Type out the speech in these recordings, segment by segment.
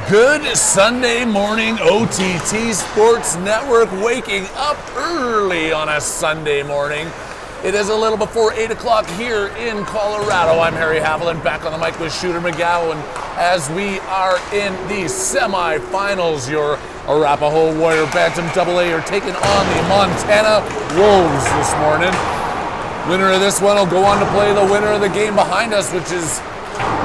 Good Sunday morning, OTT Sports Network, waking up early on a Sunday morning. It is a little before 8 o'clock here in Colorado. I'm Harry Haviland, back on the mic with Shooter McGowan as we are in the semifinals. Your Arapahoe Bantam AA are taking on the Montana Wolves this morning. Winner of this one will go on to play the winner of the game behind us, which is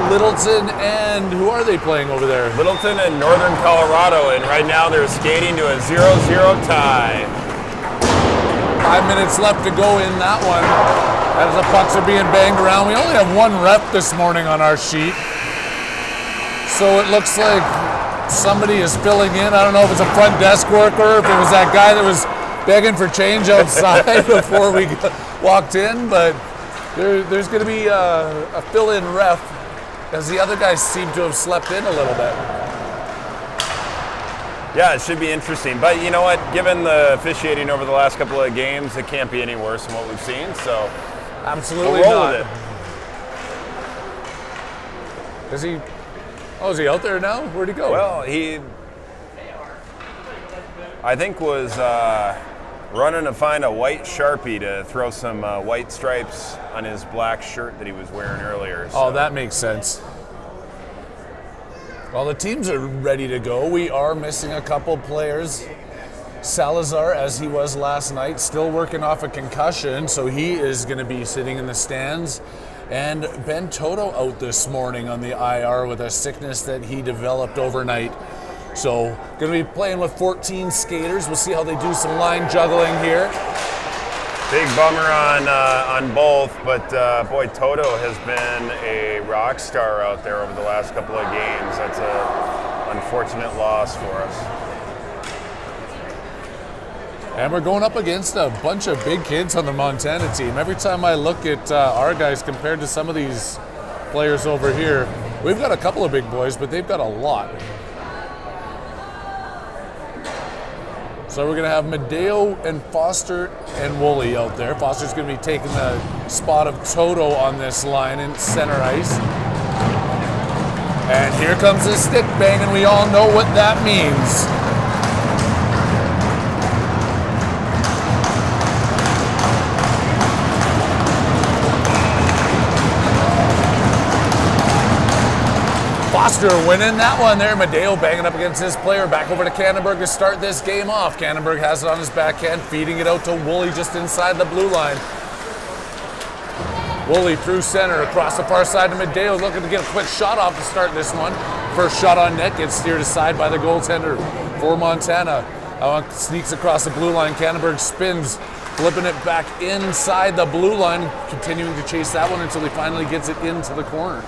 Littleton, and who are they playing over there? Littleton and Northern Colorado, and right now they're skating to a 0-0 tie. 5 minutes left to go in that one as the pucks are being banged around. We only have one ref this morning on our sheet, so it looks like somebody is filling in. I don't know if it's a front desk worker, if it was that guy that was begging for change outside before we walked in, but there's going to be a fill-in ref, as the other guys seem to have slept in a little bit. Yeah, it should be interesting. But you know what? Given the officiating over the last couple of games, it can't be any worse than what we've seen. So absolutely we'll roll not. With it. Is he? Oh, is he out there now? Where'd he go? Well, he, I think, was running to find a white Sharpie to throw some white stripes on his black shirt that he was wearing earlier. So. Oh, that makes sense. Well, the teams are ready to go. We are missing a couple players. Salazar, as he was last night, still working off a concussion, so he is going to be sitting in the stands. And Ben Toto out this morning on the IR with a sickness that he developed overnight. So, going to be playing with 14 skaters. We'll see how they do some line juggling here. Big bummer on both, but boy, Toto has been a rock star out there over the last couple of games. That's an unfortunate loss for us. And we're going up against a bunch of big kids on the Montana team. Every time I look at our guys compared to some of these players over here, we've got a couple of big boys, but they've got a lot. So we're going to have Medeo and Foster and Woolley out there. Foster's going to be taking the spot of Toto on this line in center ice. And here comes the stick bang, and we all know what that means. Foster winning that one there. Medeo banging up against his player. Back over to Cannonberg to start this game off. Cannonberg has it on his backhand, feeding it out to Woolley just inside the blue line. Woolley through center, across the far side to Medeo, looking to get a quick shot off to start this one. First shot on net gets steered aside by the goaltender for Montana. Sneaks across the blue line. Cannonberg spins, flipping it back inside the blue line, continuing to chase that one until he finally gets it into the corner.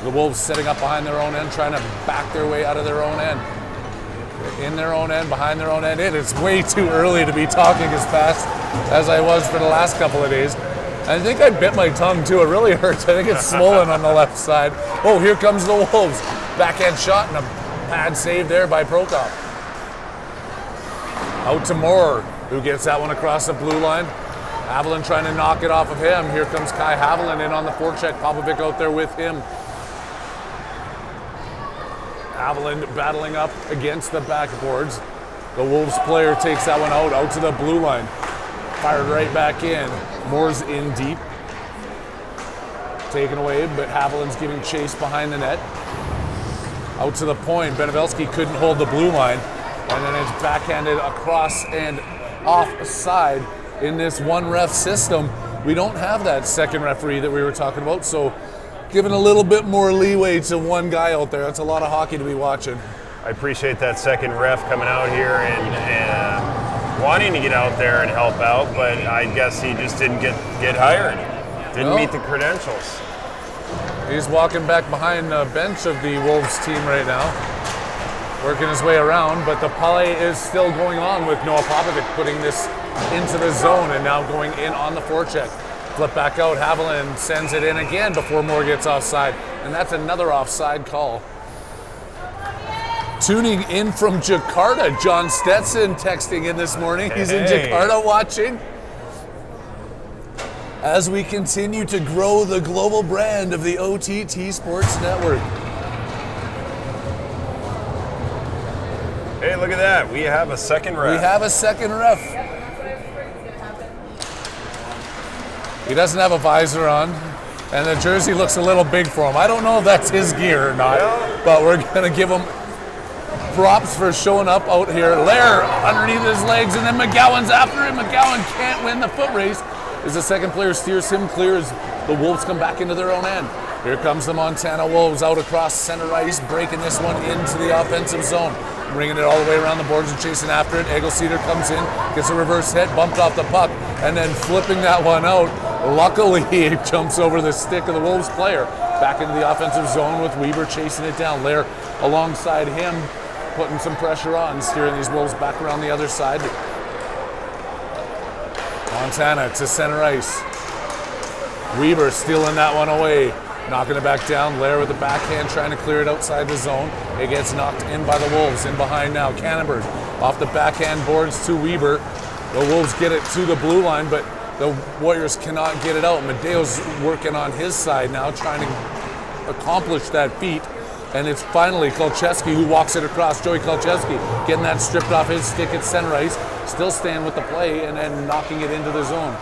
The Wolves setting up behind their own end, trying to back their way out of their own end. In their own end, behind their own end. It's way too early to be talking as fast as I was for the last couple of days. I think I bit my tongue too. It really hurts. I think it's swollen on the left side. Oh, here comes the Wolves. Backhand shot and a pad save there by Prokop. Out to Moore, who gets that one across the blue line. Haviland trying to knock it off of him. Here comes Kai Haviland in on the forecheck. Popovic out there with him. Haviland battling up against the backboards. The Wolves player takes that one out to the blue line. Fired right back in. Moore's in deep. Taken away, but Haviland's giving chase behind the net. Out to the point. Benevelski couldn't hold the blue line. And then it's backhanded across and offside. In this one ref system, we don't have that second referee that we were talking about, so giving a little bit more leeway to one guy out there. That's a lot of hockey to be watching. I appreciate that second ref coming out here and wanting to get out there and help out, but I guess he just didn't get hired. Didn't meet the credentials. He's walking back behind the bench of the Wolves team right now, working his way around, but the play is still going on with Noah Popovic putting this into the zone and now going in on the forecheck. Flip back out, Haviland sends it in again before Moore gets offside, and that's another offside call. Tuning in from Jakarta, John Stetson texting in this morning. He's in Jakarta watching. As we continue to grow the global brand of the OTT Sports Network. Hey, look at that. We have a second ref. We have a second ref. He doesn't have a visor on, and the jersey looks a little big for him. I don't know if that's his gear or not, but we're going to give him props for showing up out here. Lair underneath his legs, and then McGowan's after him. McGowan can't win the foot race as the second player steers him clear as the Wolves come back into their own end. Here comes the Montana Wolves out across center ice, breaking this one into the offensive zone. Bringing it all the way around the boards and chasing after it. Eggleseder comes in, gets a reverse hit, bumped off the puck, and then flipping that one out. Luckily, he jumps over the stick of the Wolves player. Back into the offensive zone with Weber chasing it down. Lair alongside him, putting some pressure on, steering these Wolves back around the other side. Montana to center ice. Weber stealing that one away. Knocking it back down. Lair with the backhand trying to clear it outside the zone. It gets knocked in by the Wolves. In behind now. Cannonberg off the backhand boards to Weber. The Wolves get it to the blue line, but the Warriors cannot get it out. Medeo's working on his side now, trying to accomplish that feat. And it's finally Kolcheski who walks it across. Joey Kolcheski getting that stripped off his stick at center ice. Still staying with the play and then knocking it into the zone.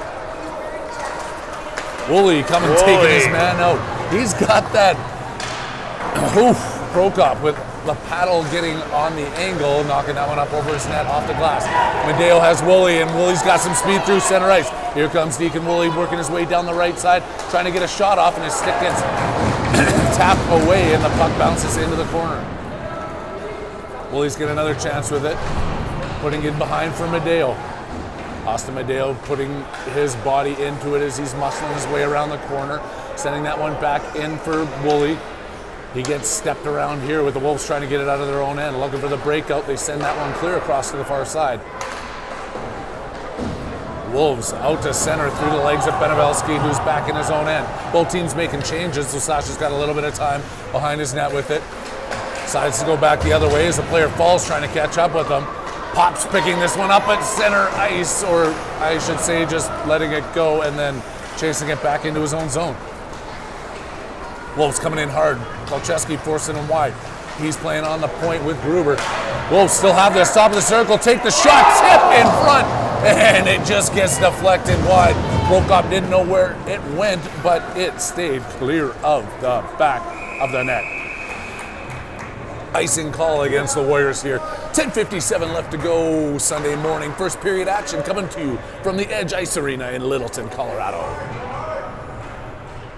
Woolley coming, taking his man out. He's got that, Prokop with the paddle getting on the angle, knocking that one up over his net off the glass. Medeo has Woolley, and Woolley's got some speed through center ice. Here comes Deacon Woolley working his way down the right side, trying to get a shot off, and his stick gets tapped away, and the puck bounces into the corner. Woolley's got another chance with it, putting it behind for Medeo. Austin Medeo putting his body into it as he's muscling his way around the corner, sending that one back in for Woolley. He gets stepped around here with the Wolves trying to get it out of their own end. Looking for the breakout. They send that one clear across to the far side. Wolves out to center through the legs of Benevelski, who's back in his own end. Both teams making changes, so Sasha's got a little bit of time behind his net with it. Decides to go back the other way as the player falls, trying to catch up with him. Pops picking this one up at center ice, or I should say just letting it go and then chasing it back into his own zone. Wolves coming in hard. Kolcheski forcing him wide. He's playing on the point with Gruber. Wolves still have this top of the circle. Take the shot, tip in front, and it just gets deflected wide. Prokop didn't know where it went, but it stayed clear of the back of the net. Icing call against the Warriors here. 10:57 left to go Sunday morning. First period action coming to you from the Edge Ice Arena in Littleton, Colorado.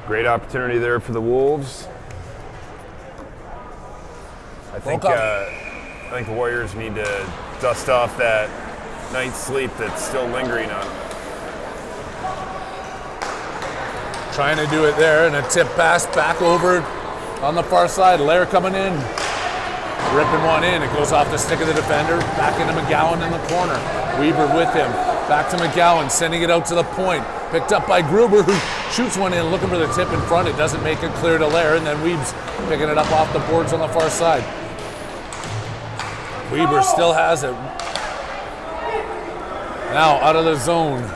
Great opportunity there for the Wolves. I think the Warriors need to dust off that night's sleep that's still lingering on them. Trying to do it there, and a tip pass back over on the far side. Lair coming in. Ripping one in, it goes off the stick of the defender, back into McGowan in the corner. Weber with him, back to McGowan, sending it out to the point. Picked up by Gruber, who shoots one in, looking for the tip in front. It doesn't make it clear to Lair, and then Weeb's picking it up off the boards on the far side. Weber still has it. Now out of the zone.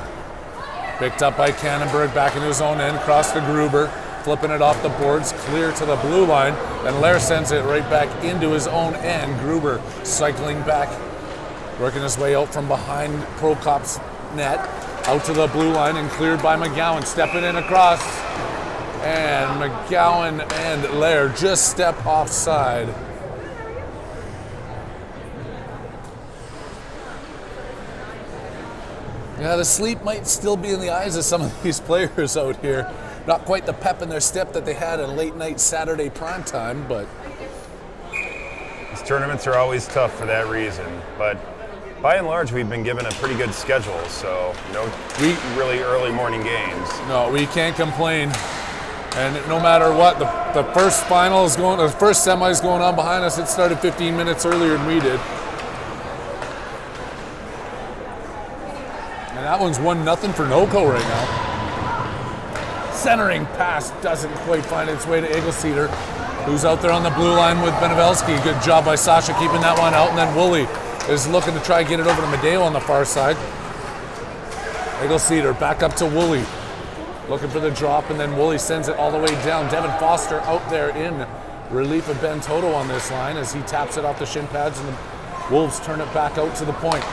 Picked up by Cannonberg, back into his own end, across to Gruber. Flipping it off the boards, clear to the blue line, and Lair sends it right back into his own end. Gruber cycling back, working his way out from behind Prokop's net, out to the blue line and cleared by McGowan, stepping in across, and McGowan and Lair just step offside. Yeah, the sleep might still be in the eyes of some of these players out here. Not quite the pep in their step that they had in late night Saturday prime time, but these tournaments are always tough for that reason. But by and large, we've been given a pretty good schedule, so no really early morning games. No, we can't complain. And no matter what, the first final is going, the first semi is going on behind us. It started 15 minutes earlier than we did. And that one's 1-0 for NOCO right now. Centering pass doesn't quite find its way to Eggleseder, who's out there on the blue line with Benevelski. Good job by Sasha keeping that one out, and then Woolley is looking to try and get it over to Medeo on the far side. Eggleseder back up to Woolley, looking for the drop, and then Woolley sends it all the way down. Devin Foster out there in relief of Ben Toto on this line as he taps it off the shin pads Wolves turn it back out to the point.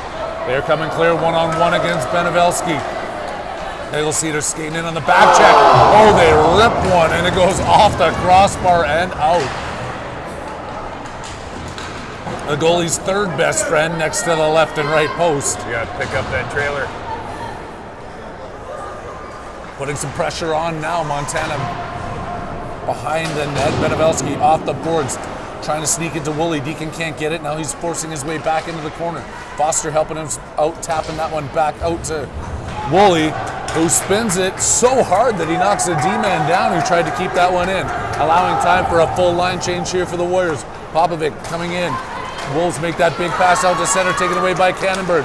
They're coming clear one-on-one against Benevelski. Eagle-Cedar skating in on the back check. Oh, they rip one, and it goes off the crossbar and out. The goalie's third best friend next to the left and right post. You got to pick up that trailer. Putting some pressure on now. Montana behind the net. Benevelski off the boards, trying to sneak into Woolley. Deacon can't get it. Now he's forcing his way back into the corner. Foster helping him out, tapping that one back out to Woolley, who spins it so hard that he knocks the D-man down, who tried to keep that one in, allowing time for a full line change here for the Warriors. Popovic coming in. Wolves make that big pass out to center, taken away by Cannonberg.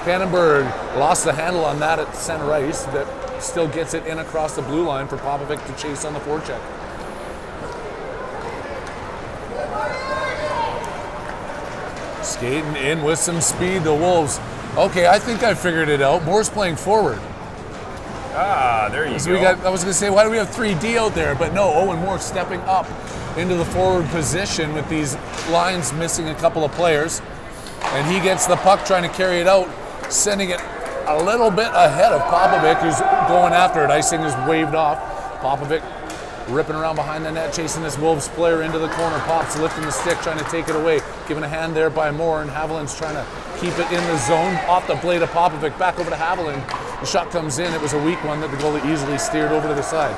Cannonberg lost the handle on that at center ice, but still gets it in across the blue line for Popovic to chase on the forecheck. Skating in with some speed, the Wolves. Okay, I think I figured it out. Moore's playing forward. Ah, there you So go. I was going to say, why do we have 3D out there? But no, Owen Moore stepping up into the forward position with these lines missing a couple of players. And he gets the puck, trying to carry it out, sending it a little bit ahead of Popovic, who's going after it. Icing is waved off. Popovic ripping around behind the net, chasing this Wolves player into the corner. Pops lifting the stick, trying to take it away. Given a hand there by Moore, and Haviland's trying to keep it in the zone. Off the blade of Popovic, back over to Haviland. The shot comes in. It was a weak one that the goalie easily steered over to the side.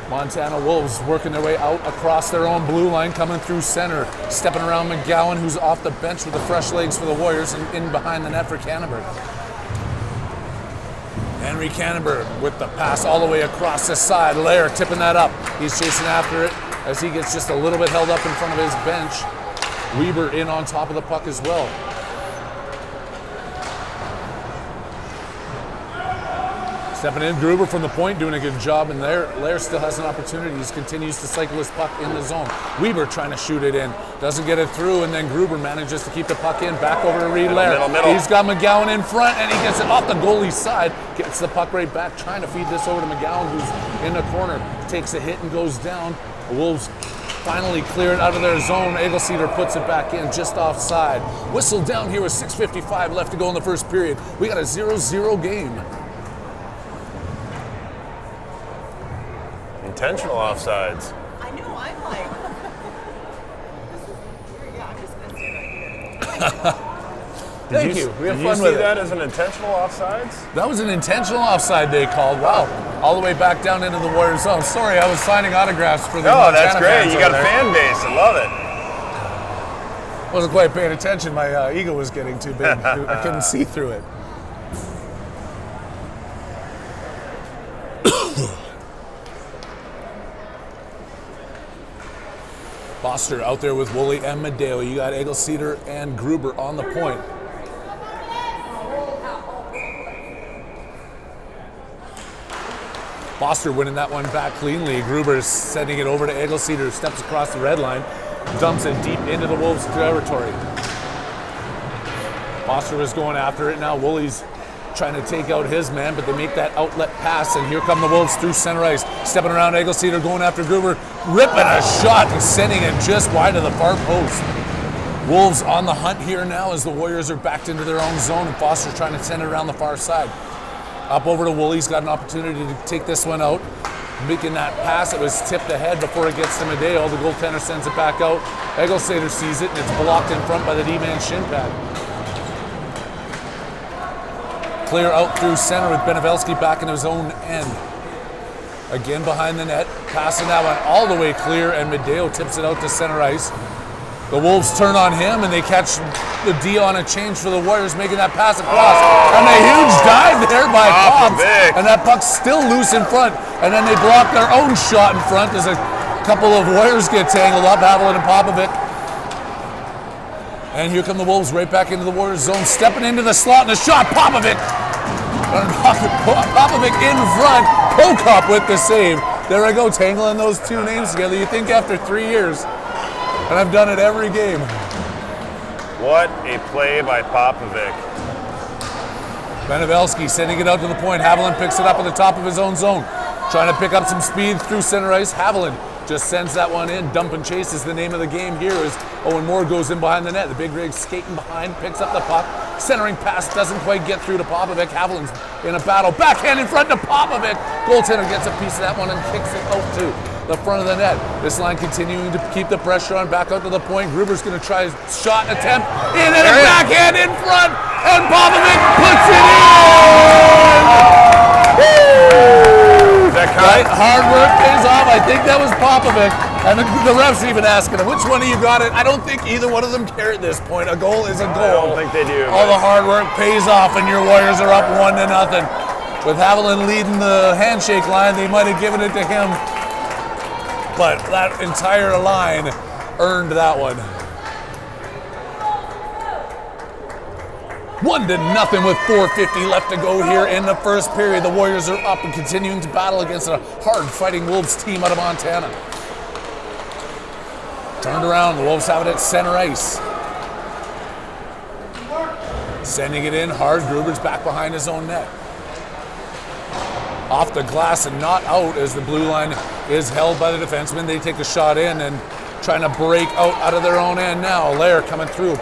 Montana Wolves working their way out across their own blue line, coming through center, stepping around McGowan, who's off the bench with the fresh legs for the Warriors, and in behind the net for Cannonberg. Henry Cannonberg with the pass all the way across the side. Lair tipping that up. He's chasing after it as he gets just a little bit held up in front of his bench. Weber in on top of the puck as well. Stepping in, Gruber from the point, doing a good job, and Lair still has an opportunity. He continues to cycle his puck in the zone. Weber trying to shoot it in, doesn't get it through, and then Gruber manages to keep the puck in, back over to Reed Lair. Middle. He's got McGowan in front, and he gets it off the goalie's side, gets the puck right back, trying to feed this over to McGowan, who's in the corner, takes a hit and goes down. The Wolves finally clear it out of their zone. Eagle-Cedar puts it back in, just offside. Whistle down here with 6:55 left to go in the first period. We got a 0-0 game. Intentional offsides. I know, I'm like, I'm just going to stay right here. Thank you. We have Did fun you with see it. that as an intentional offsides? That was an intentional offside they called. Wow. All the way back down into the Warriors zone. Sorry, I was signing autographs for the Oh, that's Montana great. fans You got over a there. fan base. I love it. Wasn't quite paying attention. My ego was getting too big. I couldn't see through it. Foster out there with Woolley and Madeo. You got Eagle-Cedar and Gruber on the point. Foster winning that one back cleanly. Gruber is sending it over to Eagle-Cedar, steps across the red line, dumps it deep into the Wolves' territory. Foster was going after it. Now Woolley's trying to take out his man, but they make that outlet pass, and here come the Wolves through center ice, stepping around Eagle-Cedar, going after Gruber, ripping a shot and sending it just wide of the far post. Wolves on the hunt here now as the Warriors are backed into their own zone, and Foster trying to send it around the far side. Up over to Woolley. He's got an opportunity to take this one out. Making that pass, it was tipped ahead before it gets to Madeo. The goaltender sends it back out. Eagle-Cedar sees it, and it's blocked in front by the D-man shin pad. Clear out through center with Benevelski back in his own end. Again behind the net, passing that one all the way clear, and Madeo tips it out to center ice. The Wolves turn on him, and they catch the D on a change for the Warriors, making that pass across. And a huge dive there by Pops, and that puck's still loose in front. And then they block their own shot in front as a couple of Warriors get tangled up, Haviland and Popovic. And here come the Wolves right back into the Warriors zone, stepping into the slot, and the shot, Popovic. Popovic in front, Pokop with the save. There I go, tangling those two names together. You think after 3 years, and I've done it every game. What a play by Popovic. Benevelski sending it out to the point. Haviland picks it up at the top of his own zone. Trying to pick up some speed through center ice. Haviland just sends that one in. Dump and chase is the name of the game here as Owen Moore goes in behind the net. The big rig skating behind, picks up the puck. Centering pass doesn't quite get through to Popovic. Haviland's in a battle. Backhand in front to Popovic. Goaltender gets a piece of that one and kicks it out to the front of the net. This line continuing to keep the pressure on, back out to the point. Gruber's going to try a shot attempt. In and a backhand in front. And Popovic puts it in! Is that Right, hard work pays off. I think that was Popovic. And the ref's even asking him, which one of you got it? I don't think either one of them care at this point. A goal is a goal. I don't think they do. All the hard work pays off and your Warriors are up 1-0. With Haviland leading the handshake line, they might have given it to him. But that entire line earned that one. 1-0 with 4:50 left to go here in the first period. The Warriors are up and continuing to battle against a hard-fighting Wolves team out of Montana. Turned around, the Wolves have it at center ice. Sending it in hard, Gruber's back behind his own net. Off the glass and not out as the blue line is held by the defenseman. They take a shot in and trying to break out of their own end now. Lair coming through.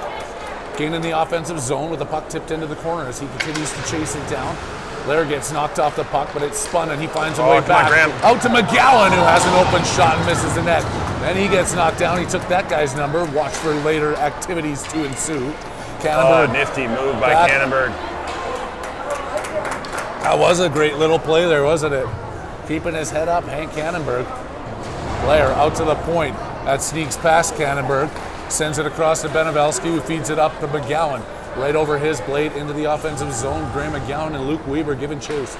Gaining the offensive zone with the puck tipped into the corner as he continues to chase it down. Lair gets knocked off the puck, but it's spun and he finds a way back. Out to McGowan, who has an open shot and misses the net. Then he gets knocked down. He took that guy's number. Watch for later activities to ensue. Cannonberg. Oh, nifty move by Cannonberg. That was a great little play there, wasn't it? Keeping his head up, Hank Cannonberg. Lair out to the point. That sneaks past Cannonberg. Sends it across to Benevelski, who feeds it up to McGowan. Right over his blade into the offensive zone. Graham McGowan and Luke Weber giving chase.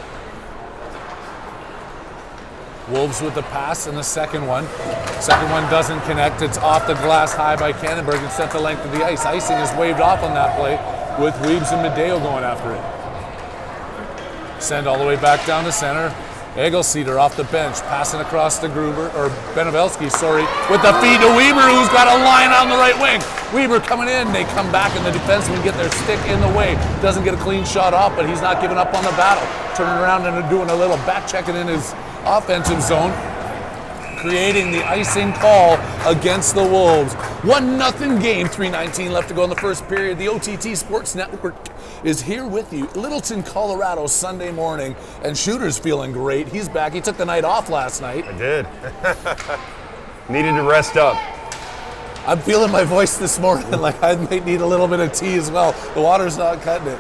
Wolves with the pass in the second one. Second one doesn't connect. It's off the glass high by Cannonberg and sent the length of the ice. Icing is waved off on that play with Weebs and Medeo going after it. Send all the way back down to center. Egelseeder off the bench, passing across to Gruber, or Benevelski, with the feed to Weber, who's got a line on the right wing. Weber coming in, they come back and the defensemen get their stick in the way. Doesn't get a clean shot off, but he's not giving up on the battle. Turning around and doing a little back checking in his offensive zone, creating the icing call against the Wolves. 1-0 game, 3:19 left to go in the first period. The OTT Sports Network is here with you. Littleton, Colorado, Sunday morning, and Shooter's feeling great. He's back. He took the night off last night. I did. Needed to rest up. I'm feeling my voice this morning like I might need a little bit of tea as well. The water's not cutting it.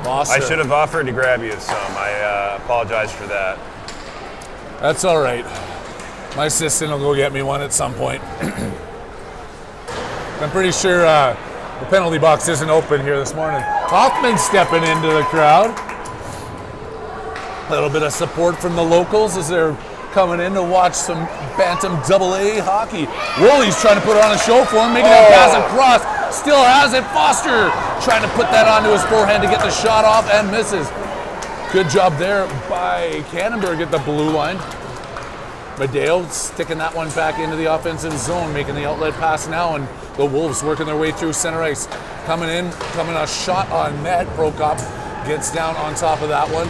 I should have offered to grab you some. I apologize for that. That's all right. My assistant will go get me one at some point. I'm pretty sure the penalty box isn't open here this morning. Hoffman stepping into the crowd. A little bit of support from the locals as they're coming in to watch some Bantam AA hockey. Woolley's trying to put on a show for him, making that pass across. Still has it. Foster trying to put that onto his forehand to get the shot off and misses. Good job there by Cannonberg at the blue line. Medeo sticking that one back into the offensive zone, making the outlet pass now, and the Wolves working their way through center ice. Coming a shot on net. Prokop gets down on top of that one.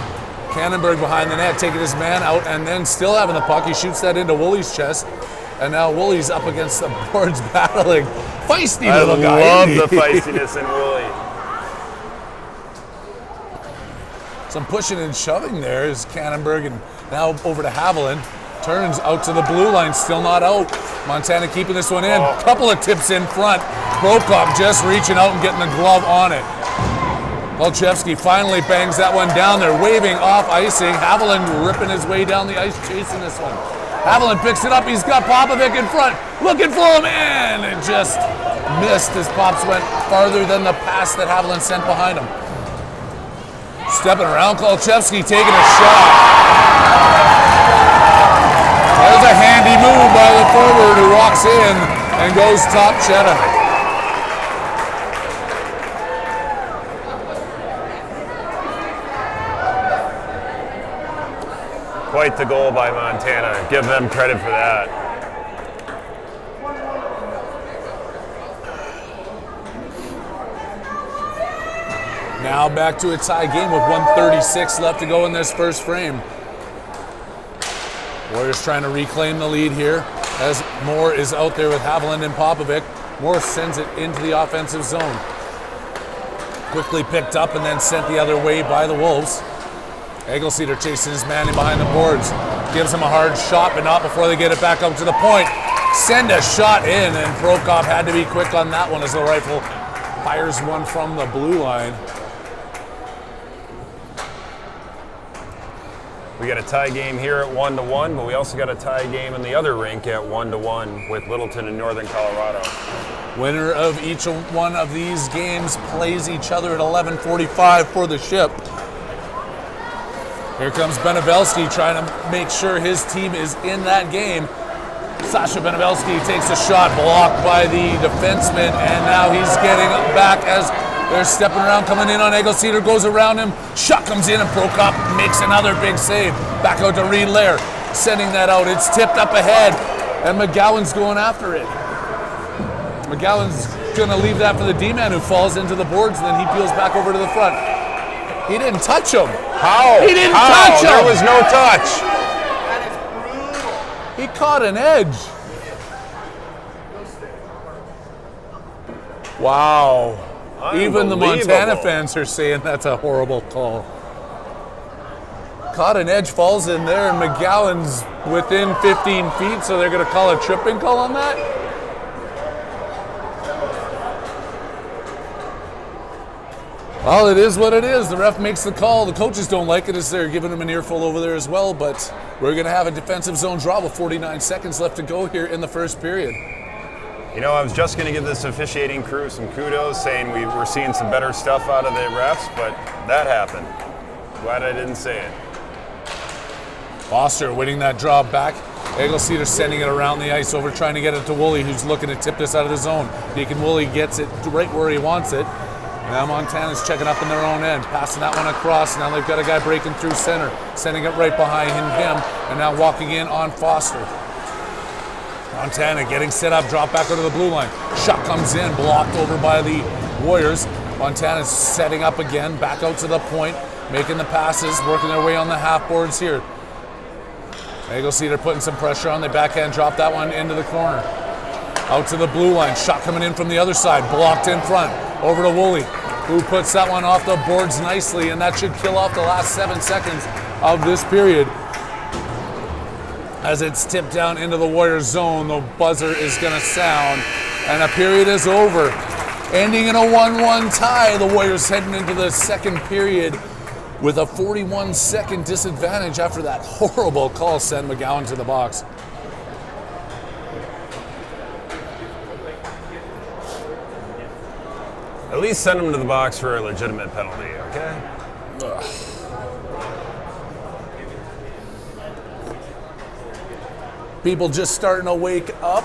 Cannonberg behind the net, taking his man out, and then still having the puck. He shoots that into Woolley's chest, and now Woolley's up against the boards battling. Feisty little guy. I love the feistiness in Woolley. Some pushing and shoving there is Cannonberg, and now over to Haviland. Turns out to the blue line, still not out. Montana keeping this one in. Couple of tips in front. Prokop just reaching out and getting the glove on it. Kolchevsky finally bangs that one down there, waving off icing. Haviland ripping his way down the ice, chasing this one. Haviland picks it up. He's got Popovic in front, looking for him, and it just missed as Pops went farther than the pass that Haviland sent behind him. Stepping around, Kolchevsky taking a shot. There's a handy move by the forward who walks in and goes top cheddar. Quite the goal by Montana. Give them credit for that. Now back to a tie game with 1:36 left to go in this first frame. Warriors trying to reclaim the lead here as Moore is out there with Haviland and Popovic. Moore sends it into the offensive zone. Quickly picked up and then sent the other way by the Wolves. Eggleseder chasing his man in behind the boards. Gives him a hard shot, but not before they get it back up to the point. Send a shot in, and Prokop had to be quick on that one as the rifle fires one from the blue line. We got a tie game here at 1-1, but we also got a tie game in the other rink at 1-1 with Littleton and Northern Colorado. Winner of each one of these games plays each other at 11:45 for the ship. Here comes Benevelski trying to make sure his team is in that game. Sasha Benevelski takes a shot, blocked by the defenseman, and now he's getting back as they're stepping around, coming in on Eggleseder, goes around him, shot comes in, and Prokop makes another big save. Back out to Reed Lair, sending that out. It's tipped up ahead, and McGowan's going after it. McGowan's going to leave that for the D-man, who falls into the boards, and then he peels back over to the front. He didn't touch him. How? He didn't How? touch him. There was no touch. That is brutal. He caught an edge. Wow. Even the Montana Unbelievable. fans are saying that's a horrible call. Caught an edge, falls in there, and McGowan's within 15 feet, so they're going to call a tripping call on that? Well, it is what it is. The ref makes the call. The coaches don't like it as they're giving him an earful over there as well, but we're going to have a defensive zone draw with 49 seconds left to go here in the first period. You know, I was just going to give this officiating crew some kudos, saying we were seeing some better stuff out of the refs, but that happened. Glad I didn't say it. Foster winning that draw back. Eggleseder sending it around the ice over, trying to get it to Woolley, who's looking to tip this out of the zone. Deacon Woolley gets it right where he wants it. Now Montana's checking up in their own end, passing that one across. Now they've got a guy breaking through center, sending it right behind him, and now walking in on Foster. Montana getting set up, drop back over the blue line. Shot comes in, blocked over by the Warriors. Montana's setting up again, back out to the point, making the passes, working their way on the half boards here. Eggleseder putting some pressure on the backhand, drop that one into the corner. Out to the blue line, shot coming in from the other side, blocked in front, over to Woolley, who puts that one off the boards nicely, and that should kill off the last 7 seconds of this period. As it's tipped down into the Warriors zone, the buzzer is going to sound, and the period is over. Ending in a 1-1 tie, the Warriors heading into the second period with a 41-second disadvantage after that horrible call sent McGowan to the box. At least send him to the box for a legitimate penalty, okay? Ugh. People just starting to wake up,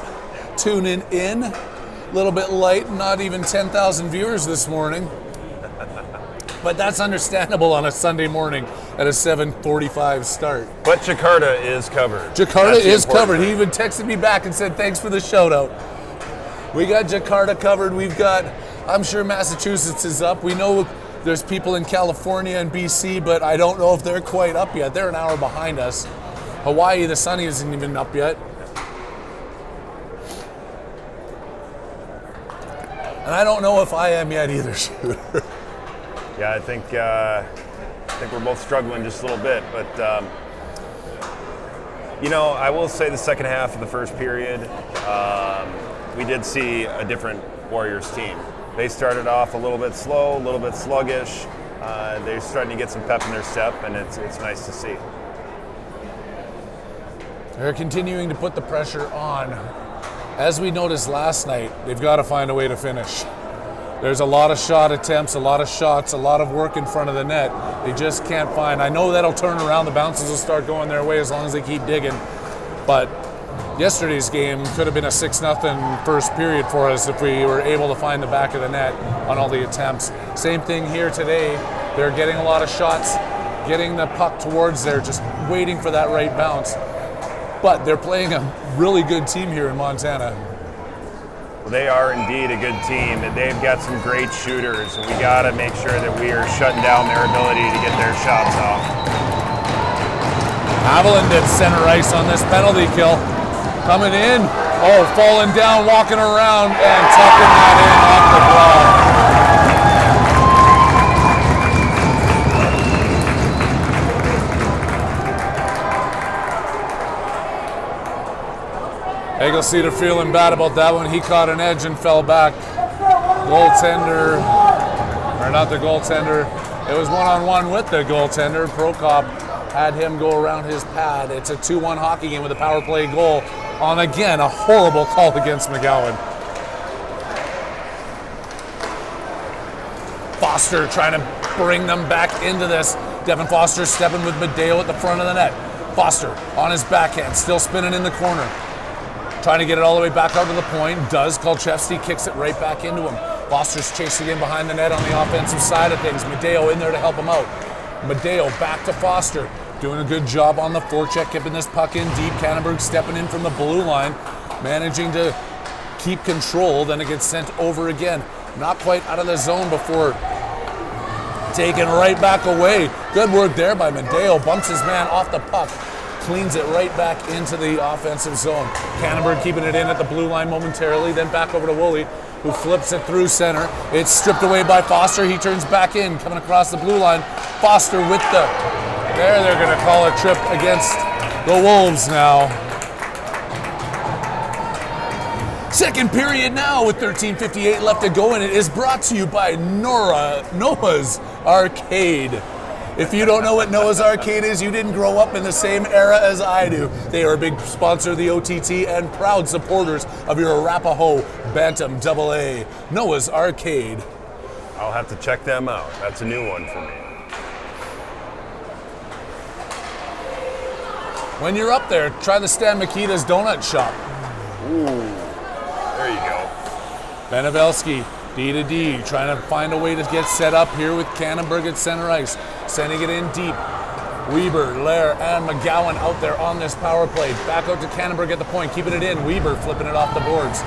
tuning in. A little bit light, not even 10,000 viewers this morning. But that's understandable on a Sunday morning at a 7:45 start. But Jakarta is covered. Jakarta That's the is important covered. thing. He even texted me back and said, thanks for the shout out. We got Jakarta covered. We've got, I'm sure Massachusetts is up. We know there's people in California and BC, but I don't know if they're quite up yet. They're an hour behind us. Hawaii, the sun isn't even up yet. And I don't know if I am yet either, Shooter. Yeah, I think we're both struggling just a little bit, but you know, I will say the second half of the first period, we did see a different Warriors team. They started off a little bit slow, a little bit sluggish. They're starting to get some pep in their step, and it's nice to see. They're continuing to put the pressure on. As we noticed last night, they've got to find a way to finish. There's a lot of shot attempts, a lot of shots, a lot of work in front of the net. They just can't find. I know that'll turn around. The bounces will start going their way as long as they keep digging. But yesterday's game could have been a 6-0 first period for us if we were able to find the back of the net on all the attempts. Same thing here today. They're getting a lot of shots, getting the puck towards there, just waiting for that right bounce. But they're playing a really good team here in Montana. Well, they are indeed a good team, and they've got some great shooters, and we got to make sure that we are shutting down their ability to get their shots off. Haviland at center ice on this penalty kill. Coming in. Oh, falling down, walking around, and tucking that in off the glove. Eggleseder feeling bad about that one. He caught an edge and fell back. Goaltender, or not the goaltender, it was one-on-one with the goaltender. Prokop had him go around his pad. It's a 2-1 hockey game with a power play goal on, again, a horrible call against McGowan. Foster trying to bring them back into this. Devin Foster stepping with Medeo at the front of the net. Foster on his backhand, still spinning in the corner. Trying to get it all the way back out to the point. Does. Kolchevsky kicks it right back into him. Foster's chasing in behind the net on the offensive side of things. Medeo in there to help him out. Medeo back to Foster. Doing a good job on the forecheck, keeping this puck in deep. Kannenberg stepping in from the blue line, managing to keep control. Then it gets sent over again. Not quite out of the zone before taken right back away. Good work there by Medeo. Bumps his man off the puck. Cleans it right back into the offensive zone. Kannenberg keeping it in at the blue line momentarily, then back over to Woolley, who flips it through center. It's stripped away by Foster. He turns back in, coming across the blue line. Foster with the... There, they're going to call a trip against the Wolves now. Second period now with 13:58 left to go, and it is brought to you by Noah's Arcade. If you don't know what Noah's Arcade is, you didn't grow up in the same era as I do. They are a big sponsor of the OTT and proud supporters of your Arapahoe Bantam AA. Noah's Arcade. I'll have to check them out. That's a new one for me. When you're up there, try the Stan Mikita's Donut Shop. Ooh, there you go. Benevelski, D to D, trying to find a way to get set up here with Kannenberg at center ice. Sending it in deep. Weber, Lair, and McGowan out there on this power play. Back out to Kannenberg at the point, keeping it in. Weber flipping it off the boards.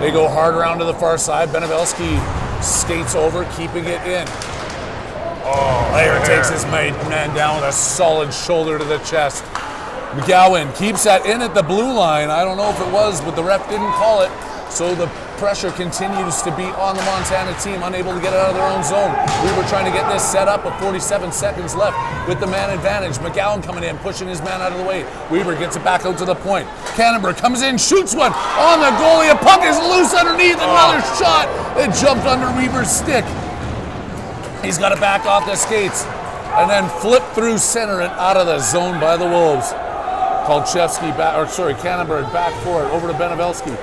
They go hard around to the far side. Benevelski skates over, keeping it in. Oh, Lair takes his man down with a solid shoulder to the chest. McGowan keeps that in at the blue line. I don't know if it was, but the ref didn't call it. So the pressure continues to be on the Montana team, unable to get it out of their own zone. We were trying to get this set up with 47 seconds left with the man advantage. McGowan coming in, pushing his man out of the way. Weber gets it back out to the point. Kannenberg comes in, shoots one on the goalie. A puck is loose underneath. Another shot. It jumped under Weber's stick. He's got it back off the skates and then flipped through center and out of the zone by the Wolves. Kannenberg back for it, over to Benevelski.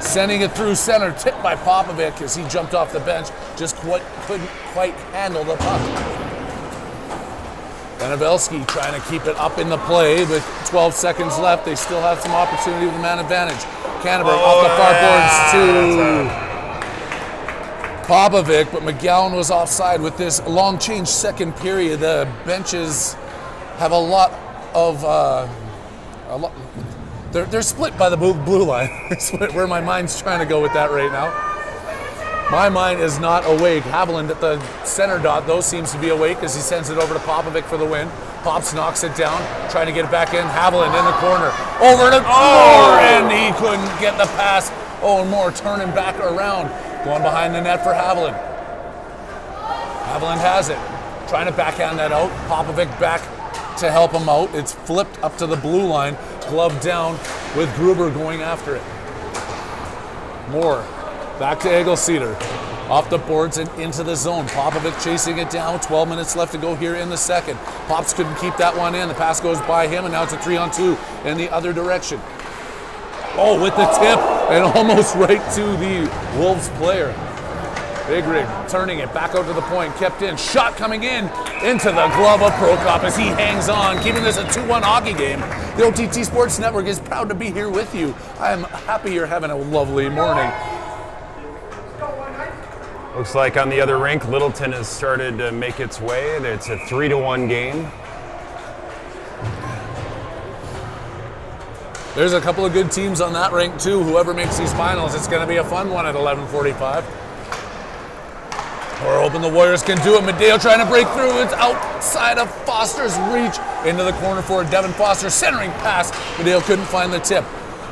Sending it through center, tipped by Popovic as he jumped off the bench, just couldn't quite handle the puck. Benevelski trying to keep it up in the play with 12 seconds left. They still have some opportunity with the man advantage. Kannenberg off the far boards to Popovic, but McGowan was offside with this long change second period. The benches have a lot of they're split by the blue line. It's where my mind's trying to go with that right now. My mind is not awake. Haviland at the center dot, though, seems to be awake as he sends it over to Popovic for the win. Pops knocks it down, trying to get it back in. Haviland in the corner, over to Moore, and he couldn't get the pass. And Moore turning back around, going behind the net for Haviland. Haviland has it, trying to backhand that out. Popovic back to help him out. It's flipped up to the blue line, glove down with Gruber going after it. Moore back to Eggleseder, off the boards and into the zone. Popovic chasing it down, 12 minutes left to go here in the second. Pops couldn't keep that one in. The pass goes by him, and now it's a 3-on-2 in the other direction. Oh, with the tip, and almost right to the Wolves player. Big Rig turning it back out to the point, kept in, shot coming in into the glove of Prokop as he hangs on, keeping this a 2-1 hockey game. The OTT Sports Network is proud to be here with you. I am happy you're having a lovely morning. Looks like on the other rink, Littleton has started to make its way. It's a 3-1 game. There's a couple of good teams on that rink too. Whoever makes these finals, it's going to be a fun one at 11:45. We're hoping the Warriors can do it. Medeo trying to break through. It's outside of Foster's reach. Into the corner for Devin Foster, centering pass. Medeo couldn't find the tip.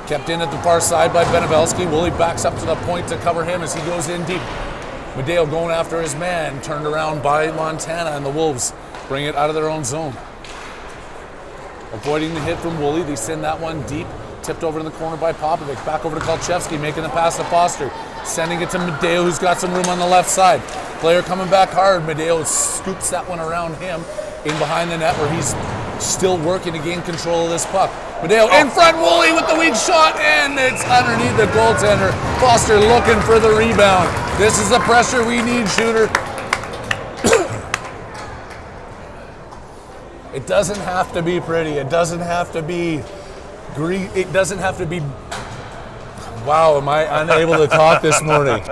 Kept in at the far side by Benevelski. Woolley backs up to the point to cover him as he goes in deep. Medeo going after his man, turned around by Montana, and the Wolves bring it out of their own zone. Avoiding the hit from Woolley, they send that one deep, tipped over in the corner by Popovic. Back over to Kolchevsky, making the pass to Foster, sending it to Medeo, who's got some room on the left side. Player coming back hard. Medeo scoops that one around him in behind the net where he's still working to gain control of this puck. Medeo in front, Woolley with the weak shot, and it's underneath the goaltender. Foster looking for the rebound. This is the pressure we need, shooter. It doesn't have to be pretty. It doesn't have to be green. It doesn't have to be. Wow, am I unable to talk this morning?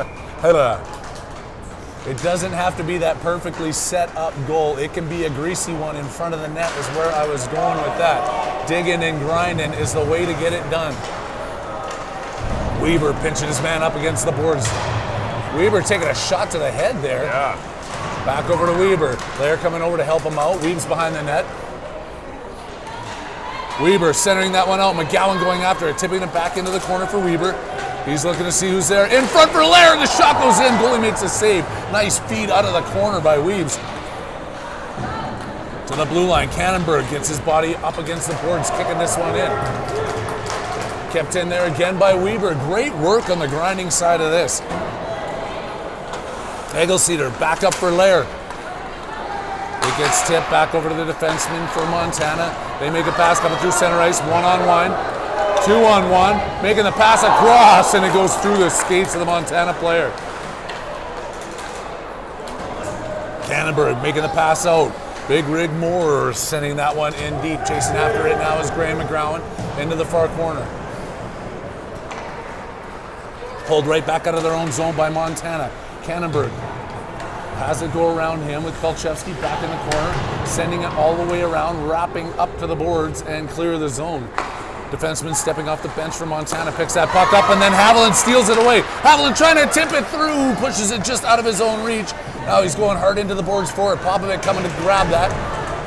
It doesn't have to be that perfectly set up goal. It can be a greasy one in front of the net is where I was going with that. Digging and grinding is the way to get it done. Weber pinching his man up against the boards. Weber taking a shot to the head there. Yeah. Back over to Weber. Blair coming over to help him out. Weaves behind the net. Weber centering that one out. McGowan going after it, tipping it back into the corner for Weber. He's looking to see who's there. In front for Lair. The shot goes in. Goalie makes a save. Nice feed out of the corner by Weaves. To the blue line. Cannonberg gets his body up against the boards, kicking this one in. Kept in there again by Weber. Great work on the grinding side of this. Egelseeder back up for Lair. It gets tipped back over to the defenseman for Montana. They make a pass coming through center ice, 1-on-1, 2-on-1, making the pass across, and it goes through the skates of the Montana player. Cannonberg making the pass out. Big Rig Moore sending that one in deep. Chasing after it now is Graham McGowan into the far corner. Pulled right back out of their own zone by Montana. Cannonberg has it go around him with Kolchevsky back in the corner, sending it all the way around, wrapping up to the boards and clear the zone. Defenseman stepping off the bench for Montana, picks that puck up, and then Haviland steals it away. Haviland trying to tip it through, pushes it just out of his own reach. Now he's going hard into the boards for it. Popovic coming to grab that.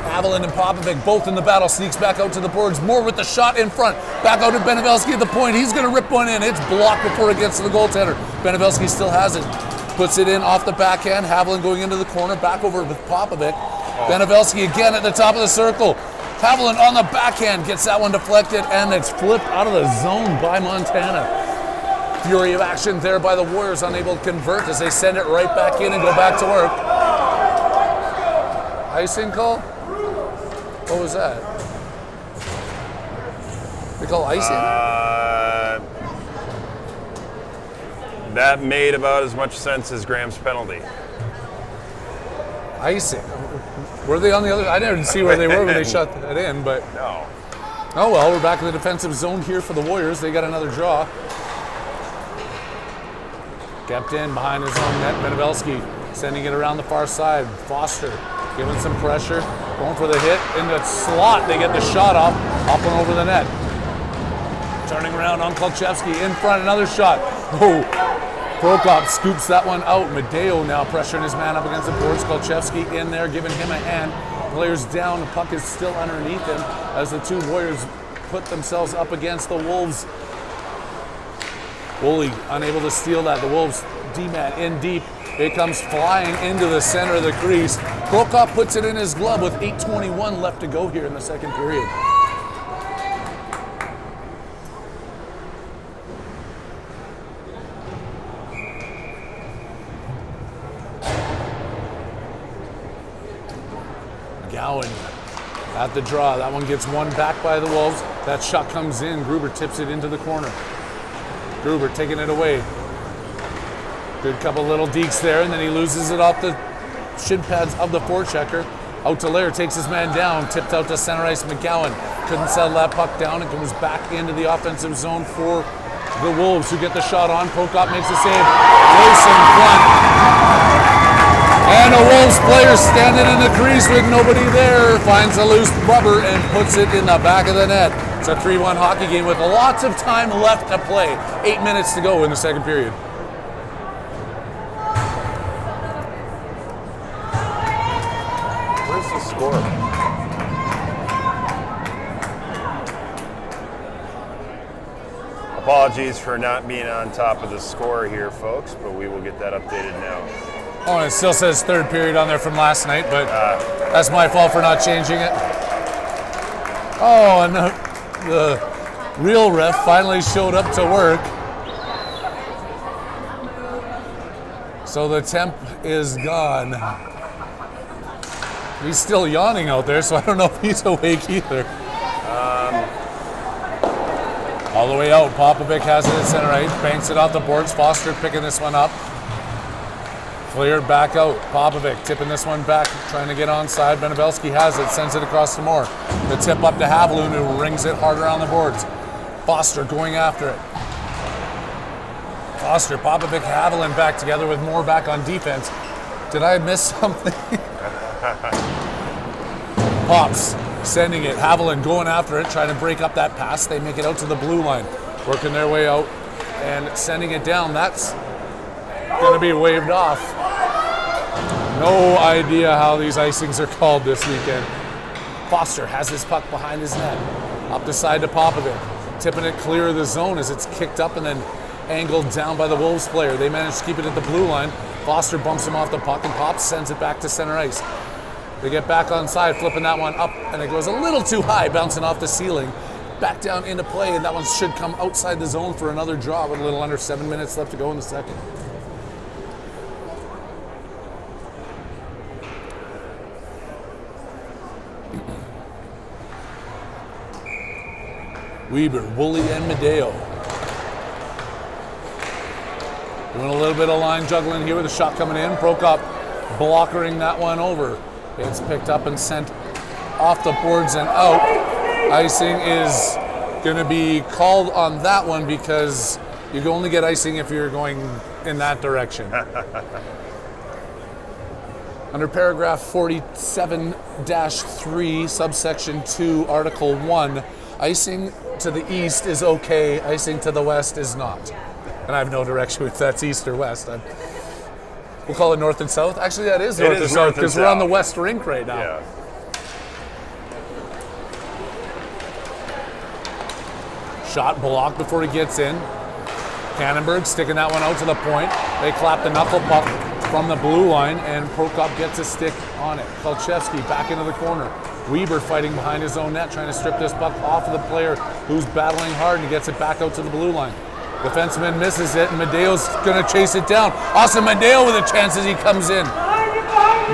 Haviland and Popovic both in the battle, sneaks back out to the boards. Moore with the shot in front. Back out to Benevelski at the point. He's going to rip one in. It's blocked before it gets to the goaltender. Benevelski still has it. Puts it in off the backhand. Haviland going into the corner. Back over with Popovic. Benevelski again at the top of the circle. Haviland on the backhand gets that one deflected, and it's flipped out of the zone by Montana. Fury of action there by the Warriors, unable to convert as they send it right back in and go back to work. Icing call? What was that? They call icing? That made about as much sense as Graham's penalty. Icing. Were they on the other? I didn't see where they were when they shot that in, but. No. Oh well, we're back in the defensive zone here for the Warriors. They got another draw. Kept in behind his own net. Benevelski sending it around the far side. Foster giving some pressure, going for the hit in the slot. They get the shot off, up and over the net. Turning around on Kolchevsky in front, another shot. Oh, Prokop scoops that one out. Medeo now pressuring his man up against the boards. Kolchevsky in there, giving him a hand. Players down, the puck is still underneath him as the two Warriors put themselves up against the Wolves. Woolley unable to steal that. The Wolves D-man in deep. It comes flying into the center of the crease. Prokop puts it in his glove with 8:21 left to go here in the second period. McGowan at the draw. That one gets one back by the Wolves. That shot comes in. Gruber tips it into the corner. Gruber taking it away. Good couple little dekes there, and then he loses it off the shin pads of the forechecker. Out to Lair, takes his man down, tipped out to center ice. McGowan couldn't settle that puck down. It comes back into the offensive zone for the Wolves, who get the shot on. Prokop makes a save. Close in front. And a Wolves player standing in the crease with nobody there finds a loose rubber and puts it in the back of the net. It's a 3-1 hockey game with lots of time left to play. 8 minutes to go in the second period. Where's the score? Apologies for not being on top of the score here, folks, but we will get that updated now. Oh, and it still says third period on there from last night, but that's my fault for not changing it. Oh, and the real ref finally showed up to work. So the temp is gone. He's still yawning out there, so I don't know if he's awake either. All the way out, Popovic has it at center right, banks it off the boards. Foster picking this one up. Cleared back out. Popovic tipping this one back, trying to get onside. Benebelski has it, sends it across the more. The tip up to Haviland, who rings it hard around the boards. Foster going after it. Foster, Popovic, Haviland back together with Moore back on defense. Did I miss something? Pops sending it. Haviland going after it, trying to break up that pass. They make it out to the blue line, working their way out and sending it down. That's going to be waved off. No idea how these icings are called this weekend. Foster has his puck behind his net. Up the side to Popovic. Tipping it clear of the zone as it's kicked up and then angled down by the Wolves player. They manage to keep it at the blue line. Foster bumps him off the puck and Pops sends it back to center ice. They get back on side, flipping that one up, and it goes a little too high, bouncing off the ceiling. Back down into play, and that one should come outside the zone for another draw with a little under 7 minutes left to go in the second. Weber, Woolley, and Medeo. Doing a little bit of line juggling here with the shot coming in. Prokop blockering that one over. It's picked up and sent off the boards and out. Icing is going to be called on that one because you can only get icing if you're going in that direction. Under paragraph 47-3, subsection 2, article 1, icing to the east is okay, icing to the west is not. And I have no direction if that's east or west. We'll call it north and south. Actually, that is north and south because we're on the west rink right now. Yeah. Shot blocked before he gets in. Cannonberg sticking that one out to the point. They clap the knuckle puck from the blue line, and Prokop gets a stick on it. Kolchevsky back into the corner. Weber fighting behind his own net, trying to strip this puck off of the player who's battling hard, and he gets it back out to the blue line. Defenseman misses it, and Medeo's going to chase it down. Austin Medeo with a chance as he comes in.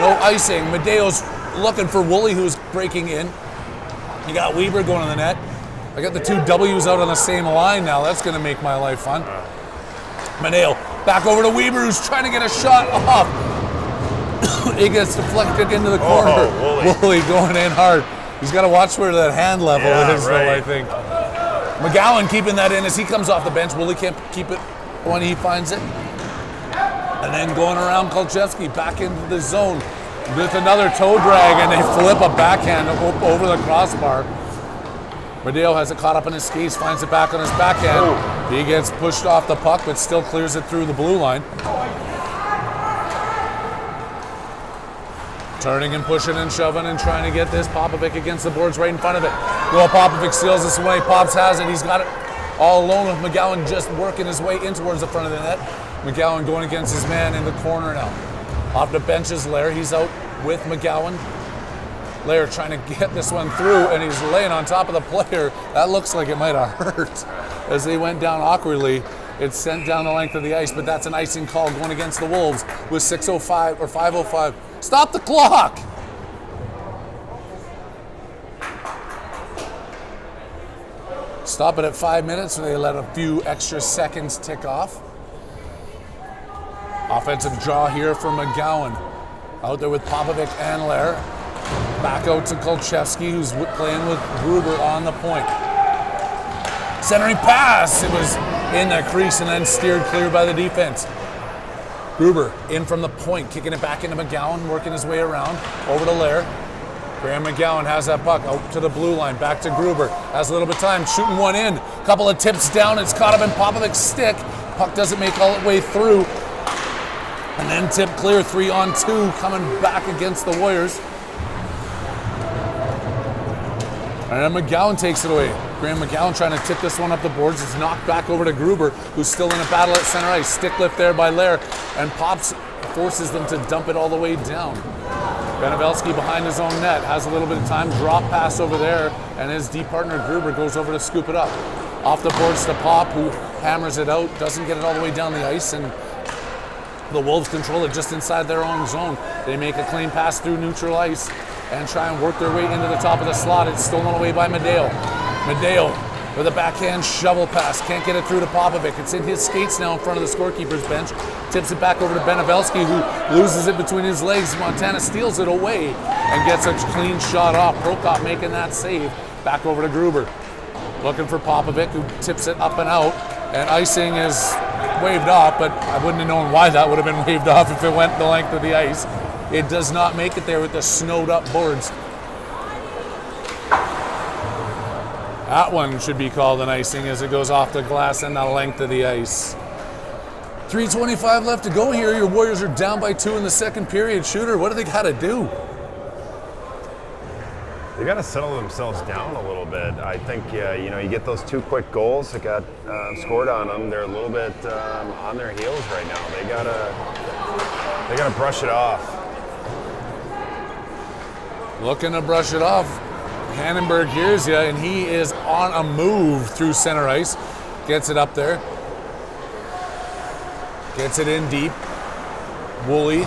No icing. Medeo's looking for Woolley, who's breaking in. You got Weber going to the net. I got the two W's out on the same line now. That's going to make my life fun. Medeo back over to Weber, who's trying to get a shot off. He gets deflected into the corner. Oh, Woolley going in hard. He's got to watch where that hand level is, right. though, I think. McGowan keeping that in as he comes off the bench. Woolley can't keep it when he finds it. And then going around Kolchevsky back into the zone with another toe drag, and they flip a backhand over the crossbar. Medeo has it caught up in his skis, finds it back on his backhand. Oh. He gets pushed off the puck, but still clears it through the blue line. Turning and pushing and shoving and trying to get this. Popovic against the boards right in front of it. Well, Popovic steals this away. Pops has it. He's got it all alone with McGowan just working his way in towards the front of the net. McGowan going against his man in the corner now. Off the bench is Lair. He's out with McGowan. Lair trying to get this one through, and he's laying on top of the player. That looks like it might have hurt as they went down awkwardly. It's sent down the length of the ice, but that's an icing call going against the Wolves with 6:05 or 5:05. Stop the clock! Stop it at 5 minutes, and they let a few extra seconds tick off. Offensive draw here for McGowan. Out there with Popovic and Lair. Back out to Kolchevsky, who's playing with Gruber on the point. Centering pass. It was in the crease and then steered clear by the defense. Gruber in from the point, kicking it back into McGowan, working his way around. Over to Lair. Graham McGowan has that puck out to the blue line. Back to Gruber. Has a little bit of time, shooting one in. Couple of tips down. It's caught up in Popovic's stick. Puck doesn't make all the way through. And then tip clear, 3-on-2, coming back against the Warriors. And McGowan takes it away. Graham McGowan trying to tip this one up the boards. It's knocked back over to Gruber, who's still in a battle at center ice. Stick lift there by Lair, and Pops forces them to dump it all the way down. Benevelski behind his own net, has a little bit of time, drop pass over there, and his D partner Gruber goes over to scoop it up. Off the boards to Pop, who hammers it out, doesn't get it all the way down the ice, and the Wolves control it just inside their own zone. They make a clean pass through neutral ice and try and work their way into the top of the slot. It's stolen away by Medeo. Medeo with a backhand shovel pass. Can't get it through to Popovic. It's in his skates now in front of the scorekeeper's bench. Tips it back over to Benevelski, who loses it between his legs. Montana steals it away and gets a clean shot off. Prokop making that save. Back over to Gruber. Looking for Popovic, who tips it up and out. And icing is waved off, but I wouldn't have known why that would have been waved off if it went the length of the ice. It does not make it there with the snowed up boards. That one should be called an icing as it goes off the glass and the length of the ice. 3:25 left to go here. Your Warriors are down by 2 in the second period. Shooter, what do they got to do? They got to settle themselves down a little bit. I think, you get those 2 quick goals that got scored on them. They're a little bit on their heels right now. They gotta brush it off. Looking to brush it off. Hannenberg hears you, and he is on a move through center ice. Gets it up there. Gets it in deep. Weber,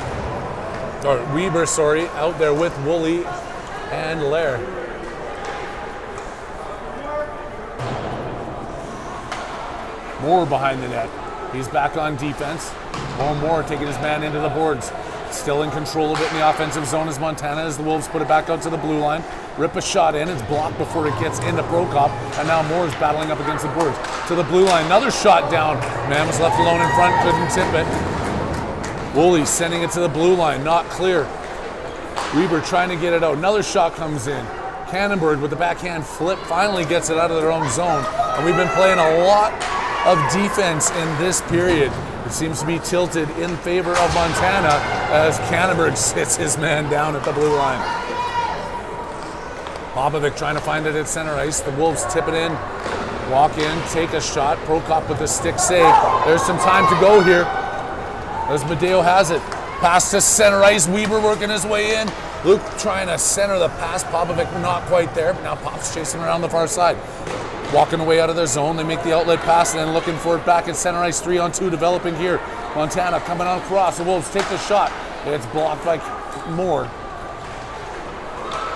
out there with Woolley and Lair. Moore behind the net. He's back on defense. Moore taking his man into the boards. Still in control of it in the offensive zone as Montana, as the Wolves put it back out to the blue line. Rip a shot in, it's blocked before it gets into Prokop, and now Moore is battling up against the boards. To the blue line, another shot down. Man was left alone in front, couldn't tip it. Woolley sending it to the blue line, not clear. Weber trying to get it out. Another shot comes in. Cannonberg with the backhand flip finally gets it out of their own zone. And we've been playing a lot of defense in this period. It seems to be tilted in favor of Montana as Cannonberg sits his man down at the blue line. Popovic trying to find it at center ice. The Wolves tip it in, walk in, take a shot. Prokop with the stick save. There's some time to go here as Medeo has it. Pass to center ice. Weber working his way in. Luke trying to center the pass. Popovic not quite there, but now Pop's chasing around the far side. Walking away out of their zone. They make the outlet pass and then looking for it back at center ice. 3-on-2 developing here. Montana coming on across. The Wolves take the shot. It's blocked by Moore.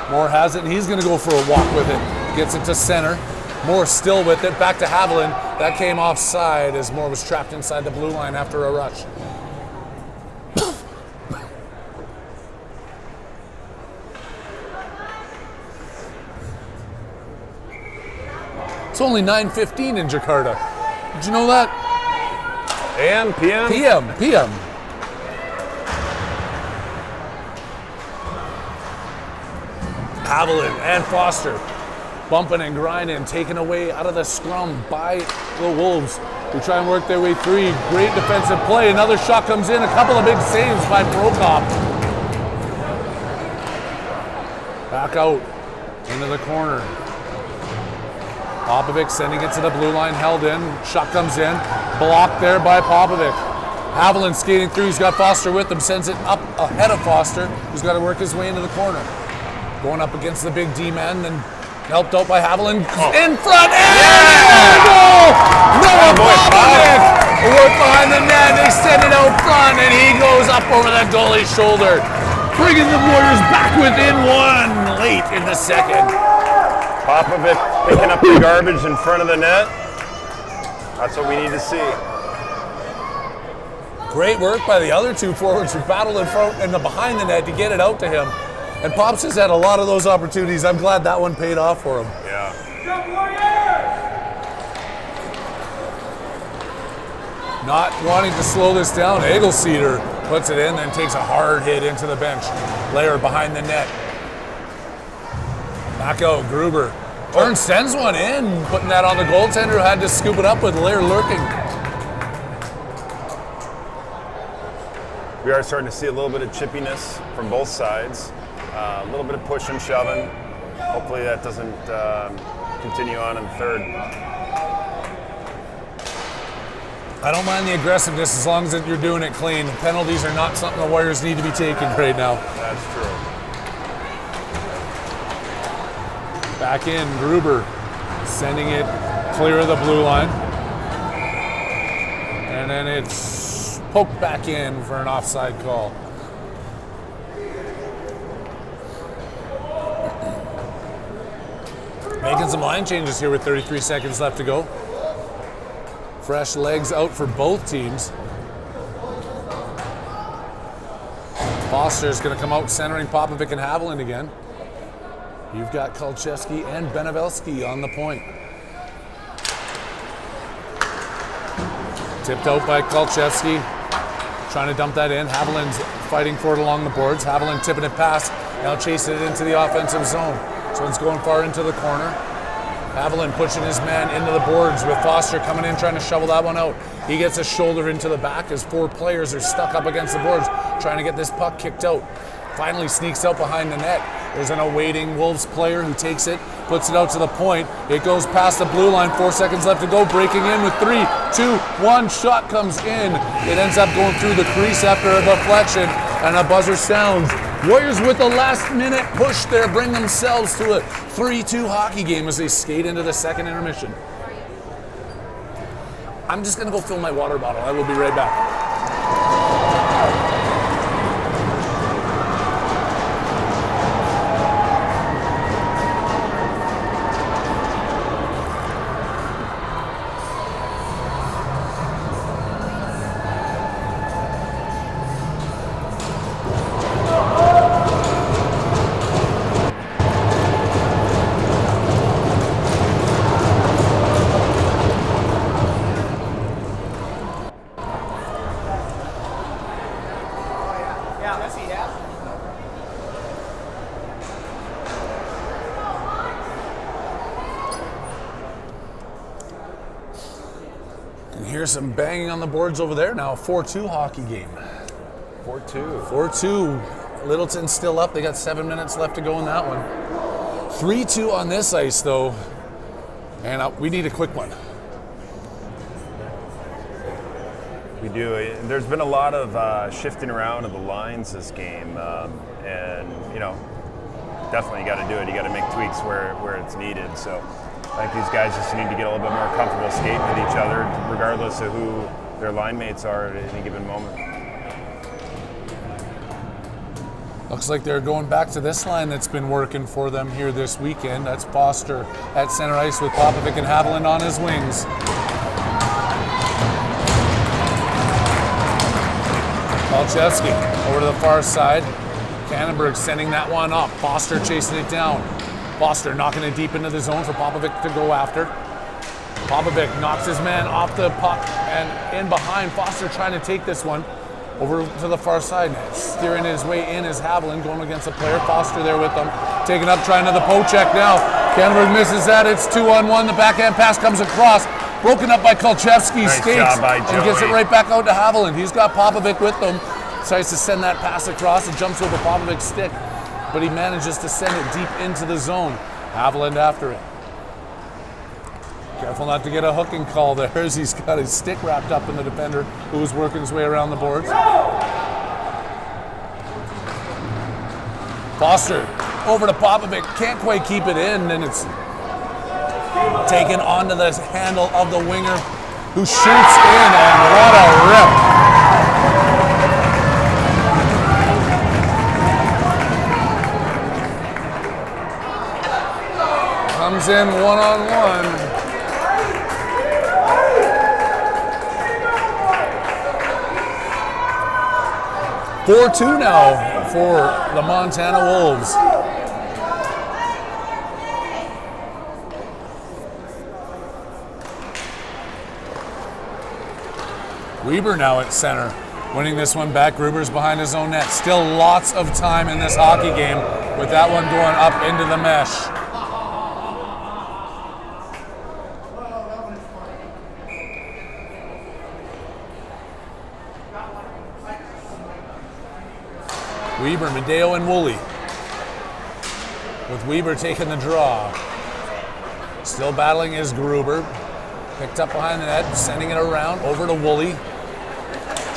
Moore has it, and he's going to go for a walk with it. Gets it to center. Moore still with it. Back to Haviland. That came offside as Moore was trapped inside the blue line after a rush. It's only 9:15 in Jakarta. Did you know that? AM, PM? PM. Haviland and Foster bumping and grinding, taken away out of the scrum by the Wolves, who try and work their way through. Great defensive play. Another shot comes in. A couple of big saves by Prokop. Back out into the corner. Popovic sending it to the blue line, held in. Shot comes in. Blocked there by Popovic. Haviland skating through. He's got Foster with him. Sends it up ahead of Foster, who's got to work his way into the corner. Going up against the big D-man and helped out by Haviland. In front. And goal! Noah Popovic! Work behind the net. They send it out front, and he goes up over the goalie's shoulder, bringing the Warriors back within one late in the second. Popovic picking up the garbage in front of the net. That's what we need to see. Great work by the other two forwards who battled in front and behind the net to get it out to him. And Pops has had a lot of those opportunities. I'm glad that one paid off for him. Yeah. Not wanting to slow this down, Egelseeder puts it in, then takes a hard hit into the bench. Lair behind the net. Back out, Gruber. Turns sends one in, putting that on the goaltender who had to scoop it up with Lair lurking. We are starting to see a little bit of chippiness from both sides. A little bit of push and shoving. hopefully that doesn't continue on in the third. I don't mind the aggressiveness as long as you're doing it clean. Penalties are not something the Warriors need to be taking right now. That's true. Back in, Gruber sending it clear of the blue line. And then it's poked back in for an offside call. Making some line changes here with 33 seconds left to go. Fresh legs out for both teams. Foster's going to come out centering Popovic and Haviland again. You've got Kolchevsky and Benevelski on the point. Tipped out by Kolchevsky. Trying to dump that in. Haviland's fighting for it along the boards. Haviland tipping it past. Now chasing it into the offensive zone. This one's going far into the corner. Haviland pushing his man into the boards with Foster coming in trying to shovel that one out. He gets a shoulder into the back as 4 players are stuck up against the boards trying to get this puck kicked out. Finally sneaks out behind the net. There's an awaiting Wolves player who takes it, puts it out to the point. It goes past the blue line, 4 seconds left to go, breaking in with 3, 2, 1, shot comes in. It ends up going through the crease after a deflection, and a buzzer sounds. Warriors with the last minute push there bring themselves to a 3-2 hockey game as they skate into the second intermission. I'm just gonna go fill my water bottle. I will be right back. Here's some banging on the boards over there now. 4-2 hockey game. 4-2. 4-2. Littleton's still up. They got 7 minutes left to go in that one. 3-2 on this ice, though. And we need a quick one. We do. There's been a lot of shifting around of the lines this game. And, you know, definitely you got to do it. You got to make tweaks where it's needed. So I think these guys just need to get a little bit more comfortable skating with each other, regardless of who their line mates are at any given moment. Looks like they're going back to this line that's been working for them here this weekend. That's Foster at center ice with Popovic and Haviland on his wings. Kolchevsky over to the far side. Cannonberg sending that one up. Foster chasing it down. Foster knocking it deep into the zone for Popovic to go after. Popovic knocks his man off the puck and in behind. Foster trying to take this one over to the far side. Steering his way in is Haviland going against a player. Foster there with them. Taking up, trying to the poke check now. Cannonberg misses that. It's 2-on-1. The backhand pass comes across. Broken up by Kolchevsky. Nice Skates job by and gets it Joey. right back out to Haviland. He's got Popovic with them. Tries to send that pass across. It jumps over Povic's stick, but he manages to send it deep into the zone. Haviland after it. Careful not to get a hooking call there as he's got his stick wrapped up in the defender who was working his way around the boards. Foster over to Popovic, can't quite keep it in, and it's taken onto the handle of the winger who shoots in, and what a rip. Comes in one-on-one. Four-2 now for the Montana Wolves. Weber now at center, winning this one back. Gruber's behind his own net. Still lots of time in this hockey game with that one going up into the mesh. Weber, Medeo, and Woolley. with Weber taking the draw. Still battling is Gruber. Picked up behind the net, sending it around over to Woolley.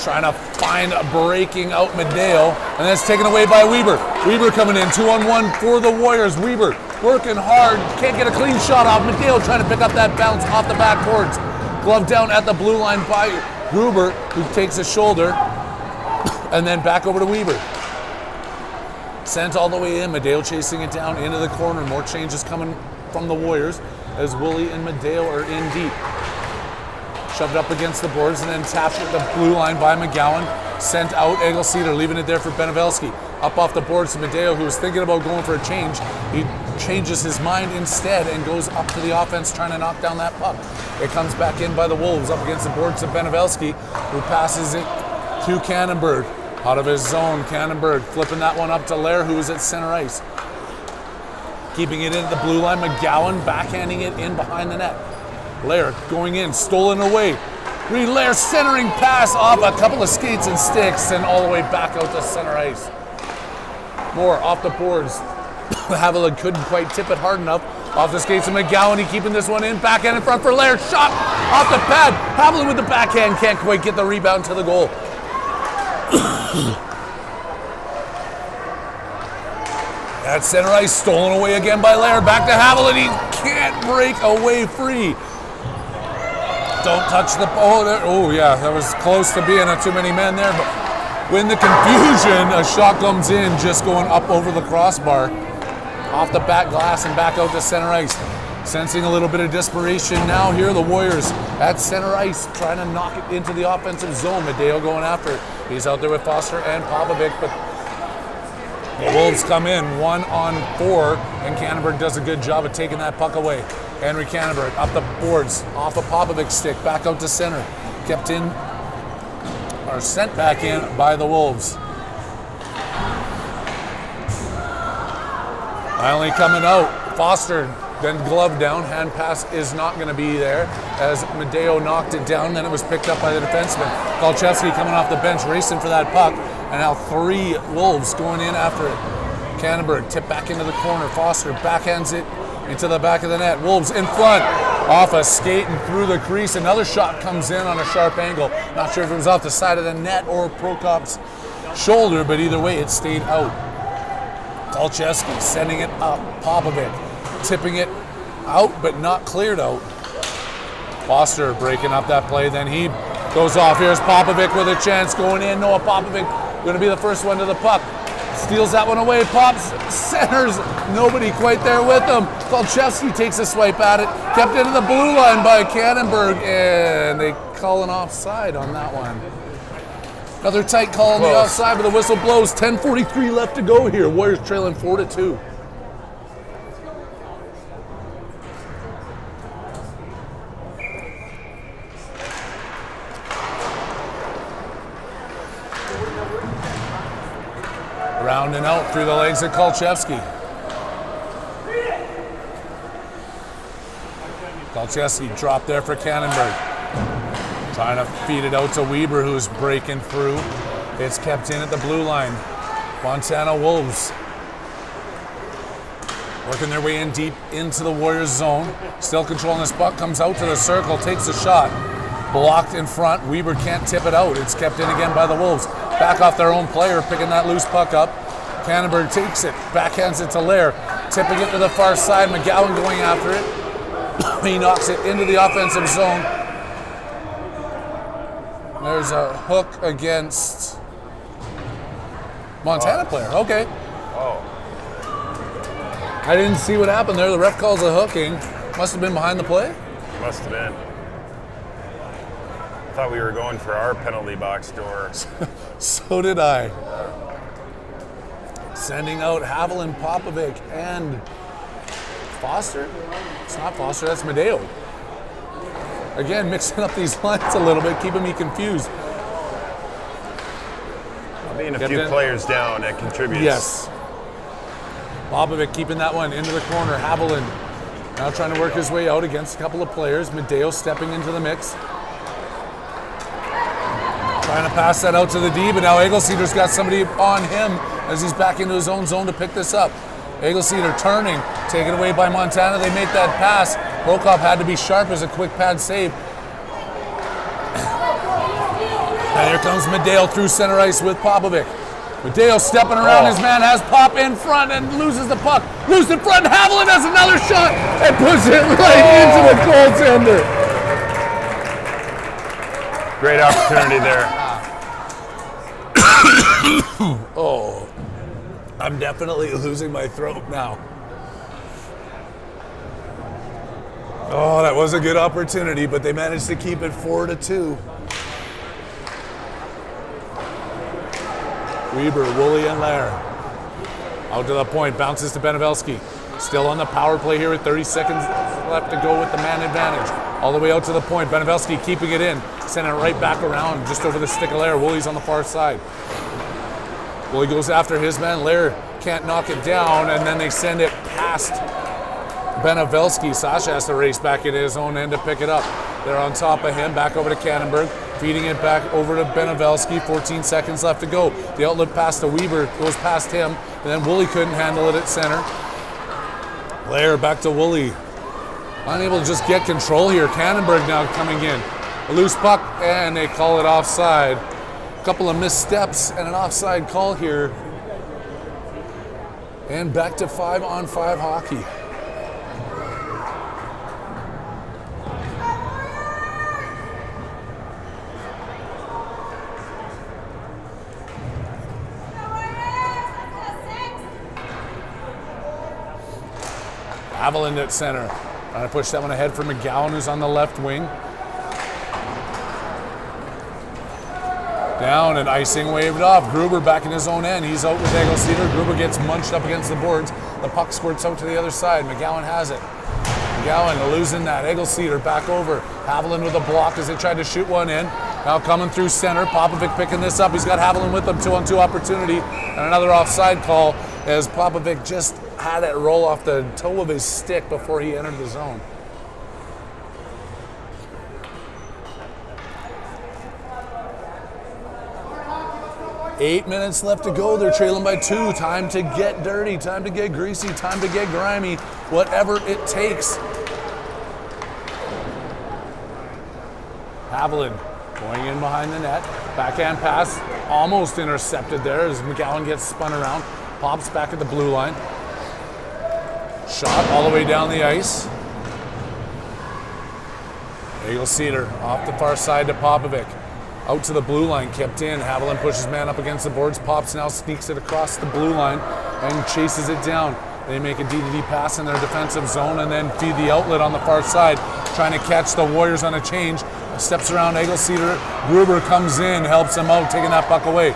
Trying to find a breaking out Medeo, and that's taken away by Weber. Weber coming in, 2-on-1 for the Warriors. Weber working hard, can't get a clean shot off. Medeo trying to pick up that bounce off the backboards. Glove down at the blue line by Gruber, who takes a shoulder, and then back over to Weber. Sent all the way in, Medeo chasing it down into the corner. More changes coming from the Warriors as Woolley and Medeo are in deep. Shoved up against the boards and then tapped at the blue line by McGowan. Sent out Egelceder, leaving it there for Benevelski. Up off the boards to Medeo, who was thinking about going for a change. He changes his mind instead and goes up to the offense trying to knock down that puck. It comes back in by the Wolves, up against the boards to Benevelski, who passes it to Cannonberg. Out of his zone, Cannonberg flipping that one up to Lair, who is at center ice. Keeping it into the blue line, McGowan backhanding it in behind the net. Lair going in, stolen away. Reed Lair centering pass off a couple of skates and sticks and all the way back out to center ice. More off the boards. Haviland couldn't quite tip it hard enough. Off the skates of McGowan, he keeping this one in. Backhand in front for Lair. Shot off the pad. Haviland with the backhand can't quite get the rebound to the goal. At center ice, stolen away again by Lair. Back to Haviland. He can't break away free. Don't touch the ball. Oh, yeah, that was close to being a too many men there. But when the confusion, a shot comes in, just going up over the crossbar, off the back glass and back out to center ice. Sensing a little bit of desperation now here, the Warriors at center ice, trying to knock it into the offensive zone. Medeo going after it. He's out there with Foster and Popovic, but the Wolves come in 1-on-4, and Cannonberg does a good job of taking that puck away. Henry Cannonberg up the boards, off a Popovic's stick, back out to center. Kept in, or sent back in by the Wolves. Finally coming out, Foster then glove down. Hand pass is not going to be there as Medeo knocked it down. Then it was picked up by the defenseman. Kolchevsky coming off the bench, racing for that puck. And now 3 Wolves going in after it. Cannonberg tipped back into the corner. Foster backhands it into the back of the net. Wolves in front, off a skate and through the crease. Another shot comes in on a sharp angle. Not sure if it was off the side of the net or Prokop's shoulder, but either way, it stayed out. Kolchevsky sending it up. Popovic tipping it out, but not cleared out. Foster breaking up that play. Then he goes off. Here's Popovic with a chance going in. Noah Popovic going to be the first one to the puck. Steals that one away, pops, centers, nobody quite there with him. Kolchevsky takes a swipe at it, kept into the blue line by Cannonberg, and they call an offside on that one. Another tight call on the offside, but the whistle blows. 10:43 left to go here. Warriors trailing 4-2. Rounding out through the legs of Kolchevsky. Kolchevsky dropped there for Cannonberg. Trying to feed it out to Weber, who's breaking through. It's kept in at the blue line. Montana Wolves working their way in deep into the Warriors zone. Still controlling this puck, comes out to the circle, takes a shot. Blocked in front. Weber can't tip it out. It's kept in again by the Wolves. Back off their own player, picking that loose puck up. Cannonberg takes it, backhands it to Lair, tipping it to the far side. McGowan going after it. He knocks it into the offensive zone. There's a hook against Montana player. Okay. Oh. I didn't see what happened there. The ref calls a hooking. Must have been behind the play. Must have been. I thought we were going for our penalty box door. So did I. Sending out Haviland, Popovic, and Foster. It's not Foster, that's Medeo. Again, mixing up these lines a little bit, keeping me confused. Being a few players down, that contributes. Yes. Popovic keeping that one into the corner. Haviland now trying to work his way out against a couple of players. Medeo stepping into the mix. Trying to pass that out to the D, but now Egelceder's got somebody on him as he's back into his own zone to pick this up. Eagleseder turning, taken away by Montana. They make that pass. Prokop had to be sharp as a quick pad save. And here comes Medeo through center ice with Popovic. Medeo stepping around his man, has Pop in front and loses the puck. Loose in front, Haviland has another shot and puts it right into the goaltender. Great opportunity there. Oh, I'm definitely losing my throat now. Oh, that was a good opportunity, but they managed to keep it 4-2. Weber, Woolley, and Lair. Out to the point, bounces to Benevelski. Still on the power play here with 30 seconds left to go with the man advantage. All the way out to the point, Benevelski keeping it in, sending it right back around, just over the stick of Lair. Woolley's on the far side. Woolley goes after his man. Lair can't knock it down, and then they send it past Benevelski. Sasha has to race back into his own end to pick it up. They're on top of him, back over to Kannenberg. Feeding it back over to Benevelski, 14 seconds left to go. The outlet pass to Weber goes past him, and then Woolley couldn't handle it at center. Lair back to Woolley. Unable to just get control here. Kannenberg now coming in. A loose puck, and they call it offside. A couple of missteps and an offside call here. And back to 5-on-5 hockey. Haviland at center. Trying to push that one ahead for McGowan, who's on the left wing. Down and icing waved off. Gruber back in his own end. He's out with Eagleseder. Gruber gets munched up against the boards. The puck squirts out to the other side. McGowan has it. McGowan losing that. Eagleseder back over. Haviland with a block as they tried to shoot one in. Now coming through center. Popovic picking this up. He's got Haviland with him. 2-on-2 opportunity. And another offside call as Popovic just had it roll off the toe of his stick before he entered the zone. Eight minutes left to go. They're trailing by 2. Time to get dirty. Time to get greasy. Time to get grimy. Whatever it takes. Haviland going in behind the net. Backhand pass almost intercepted there as McGowan gets spun around. Pops back at the blue line. Shot all the way down the ice. Eagleseder off the far side to Popovic. Out to the blue line, kept in. Haviland pushes man up against the boards. Pops now sneaks it across the blue line and chases it down. They make a D-to-D pass in their defensive zone and then feed the outlet on the far side, trying to catch the Warriors on a change. Steps around Eagleseder. Gruber comes in, helps him out, taking that puck away.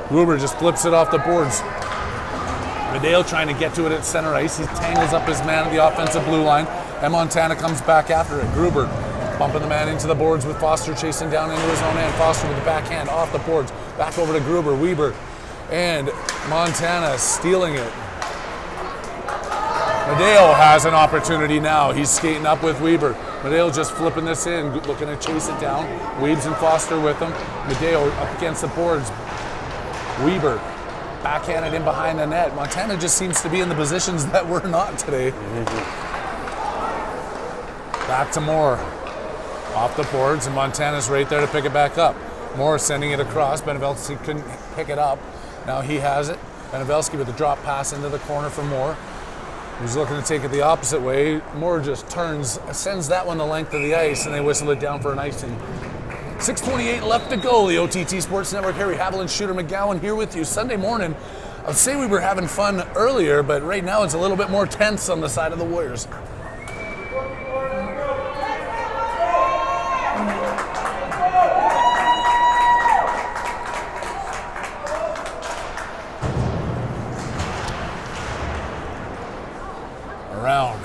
Gruber just flips it off the boards. Medeo trying to get to it at center ice. He tangles up his man at the offensive blue line, and Montana comes back after it. Gruber bumping the man into the boards with Foster chasing down into his own end. Foster with the backhand off the boards. Back over to Gruber, Weber, and Montana stealing it. Medeo has an opportunity now. He's skating up with Weber. Medeo just flipping this in, looking to chase it down. Weebs and Foster with him. Medeo up against the boards. Weber backhanded in behind the net. Montana just seems to be in the positions that we're not today. Back to Moore. Off the boards, and Montana's right there to pick it back up. Moore sending it across. Benevelski couldn't pick it up. Now he has it. Benevelski with the drop pass into the corner for Moore. He's looking to take it the opposite way. Moore just turns, sends that one the length of the ice, and they whistle it down for an icing. 6:28 left to go. The OTT Sports Network, Harry Haviland, Shooter McGowan here with you. Sunday morning, I'd say we were having fun earlier, but right now it's a little bit more tense on the side of the Warriors. Around.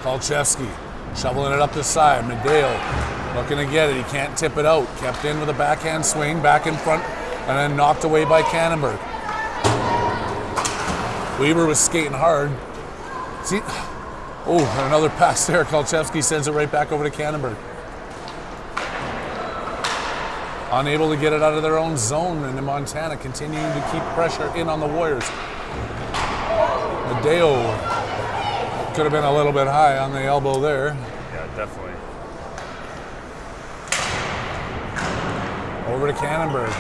Kolchevsky shoveling it up the side. Medeo looking to get it. He can't tip it out. Kept in with a backhand swing, back in front, and then knocked away by Kannenberg. Weber was skating hard. See, oh, another pass there. Kolchevsky sends it right back over to Kannenberg. Unable to get it out of their own zone, and Montana continuing to keep pressure in on the Warriors. Medeo could have been a little bit high on the elbow there. Yeah, definitely. Over to Cannonberg.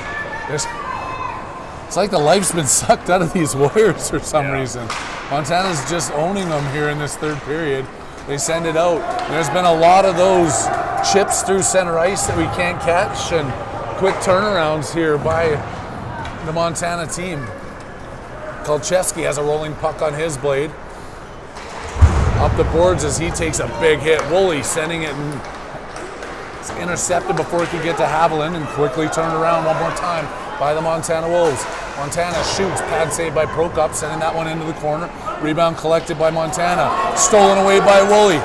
It's like the life's been sucked out of these Warriors for some reason. Montana's just owning them here in this third period. They send it out. There's been a lot of those chips through center ice that we can't catch, and quick turnarounds here by the Montana team. Kolcheski has a rolling puck on his blade. Up the boards as he takes a big hit. Woolley sending it, and it's intercepted before it could get to Haviland, and quickly turned around one more time by the Montana Wolves. Montana shoots, pad save by Prokop, sending that one into the corner. Rebound collected by Montana, stolen away by Woolley.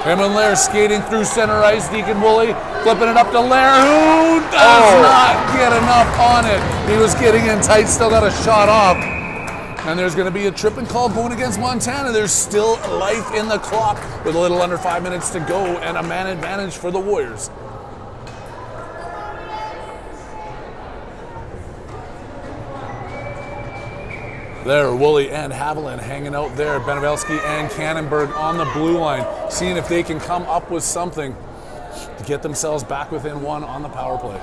Him and Lair skating through center ice. Deacon Woolley flipping it up to Lair, who does not get enough on it. He was getting in tight, still got a shot off. And there's going to be a tripping call going against Montana. There's still life in the clock with a little under 5 minutes to go, and a man advantage for the Warriors. There, Woolley and Haviland hanging out there. Benevelski and Cannonberg on the blue line, seeing if they can come up with something to get themselves back within one on the power play.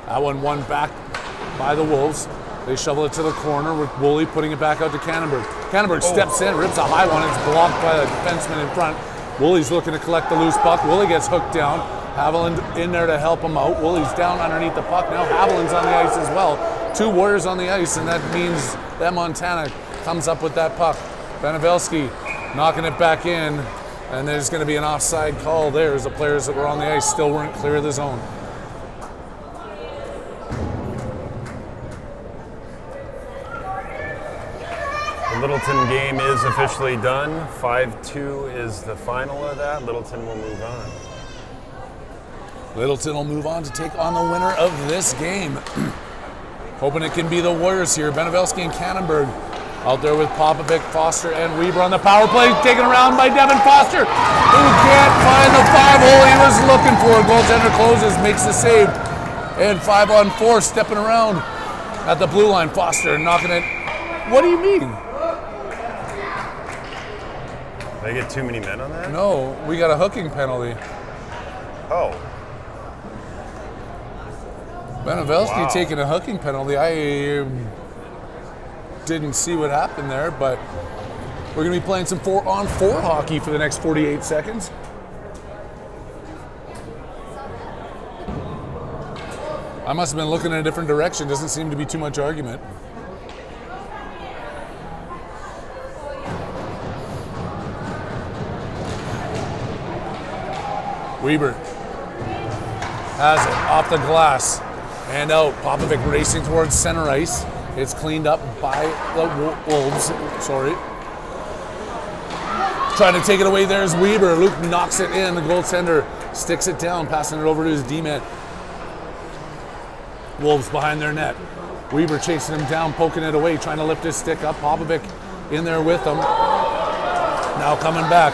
That one won back by the Wolves. They shovel it to the corner with Woolley putting it back out to Cannonberg. Cannonberg steps in, rips a high one. It's blocked by the defenseman in front. Woolley's looking to collect the loose puck. Woolley gets hooked down. Haviland in there to help him out. Woolley's down underneath the puck. Now Haviland's on the ice as well. Two Warriors on the ice, and that means that Montana comes up with that puck. Benevelski knocking it back in, and there's going to be an offside call there as the players that were on the ice still weren't clear of the zone. The Littleton game is officially done. 5-2 is the final of that. Littleton will move on. Littleton will move on to take on the winner of this game. Hoping it can be the Warriors here. Benevelski and Cannonberg out there with Popovic, Foster, and Weber on the power play. Taken around by Devin Foster, who can't find the 5-hole he was looking for. Goaltender closes, makes the save. And 5-on-4, stepping around at the blue line. Foster knocking it. What do you mean? Did I get too many men on that? No, we got a hooking penalty. Oh. Benevelski taking a hooking penalty. I didn't see what happened there, but we're going to be playing some 4-on-4 hockey for the next 48 seconds. I must have been looking in a different direction. Doesn't seem to be too much argument. Weber has it off the glass. And out, Popovic racing towards center ice. It's cleaned up by the Wolves, Trying to take it away, there's Weber. Luke knocks it in, the goaltender sticks it down, passing it over to his D-man. Wolves behind their net. Weber chasing him down, poking it away, trying to lift his stick up. Popovic in there with him. Now coming back.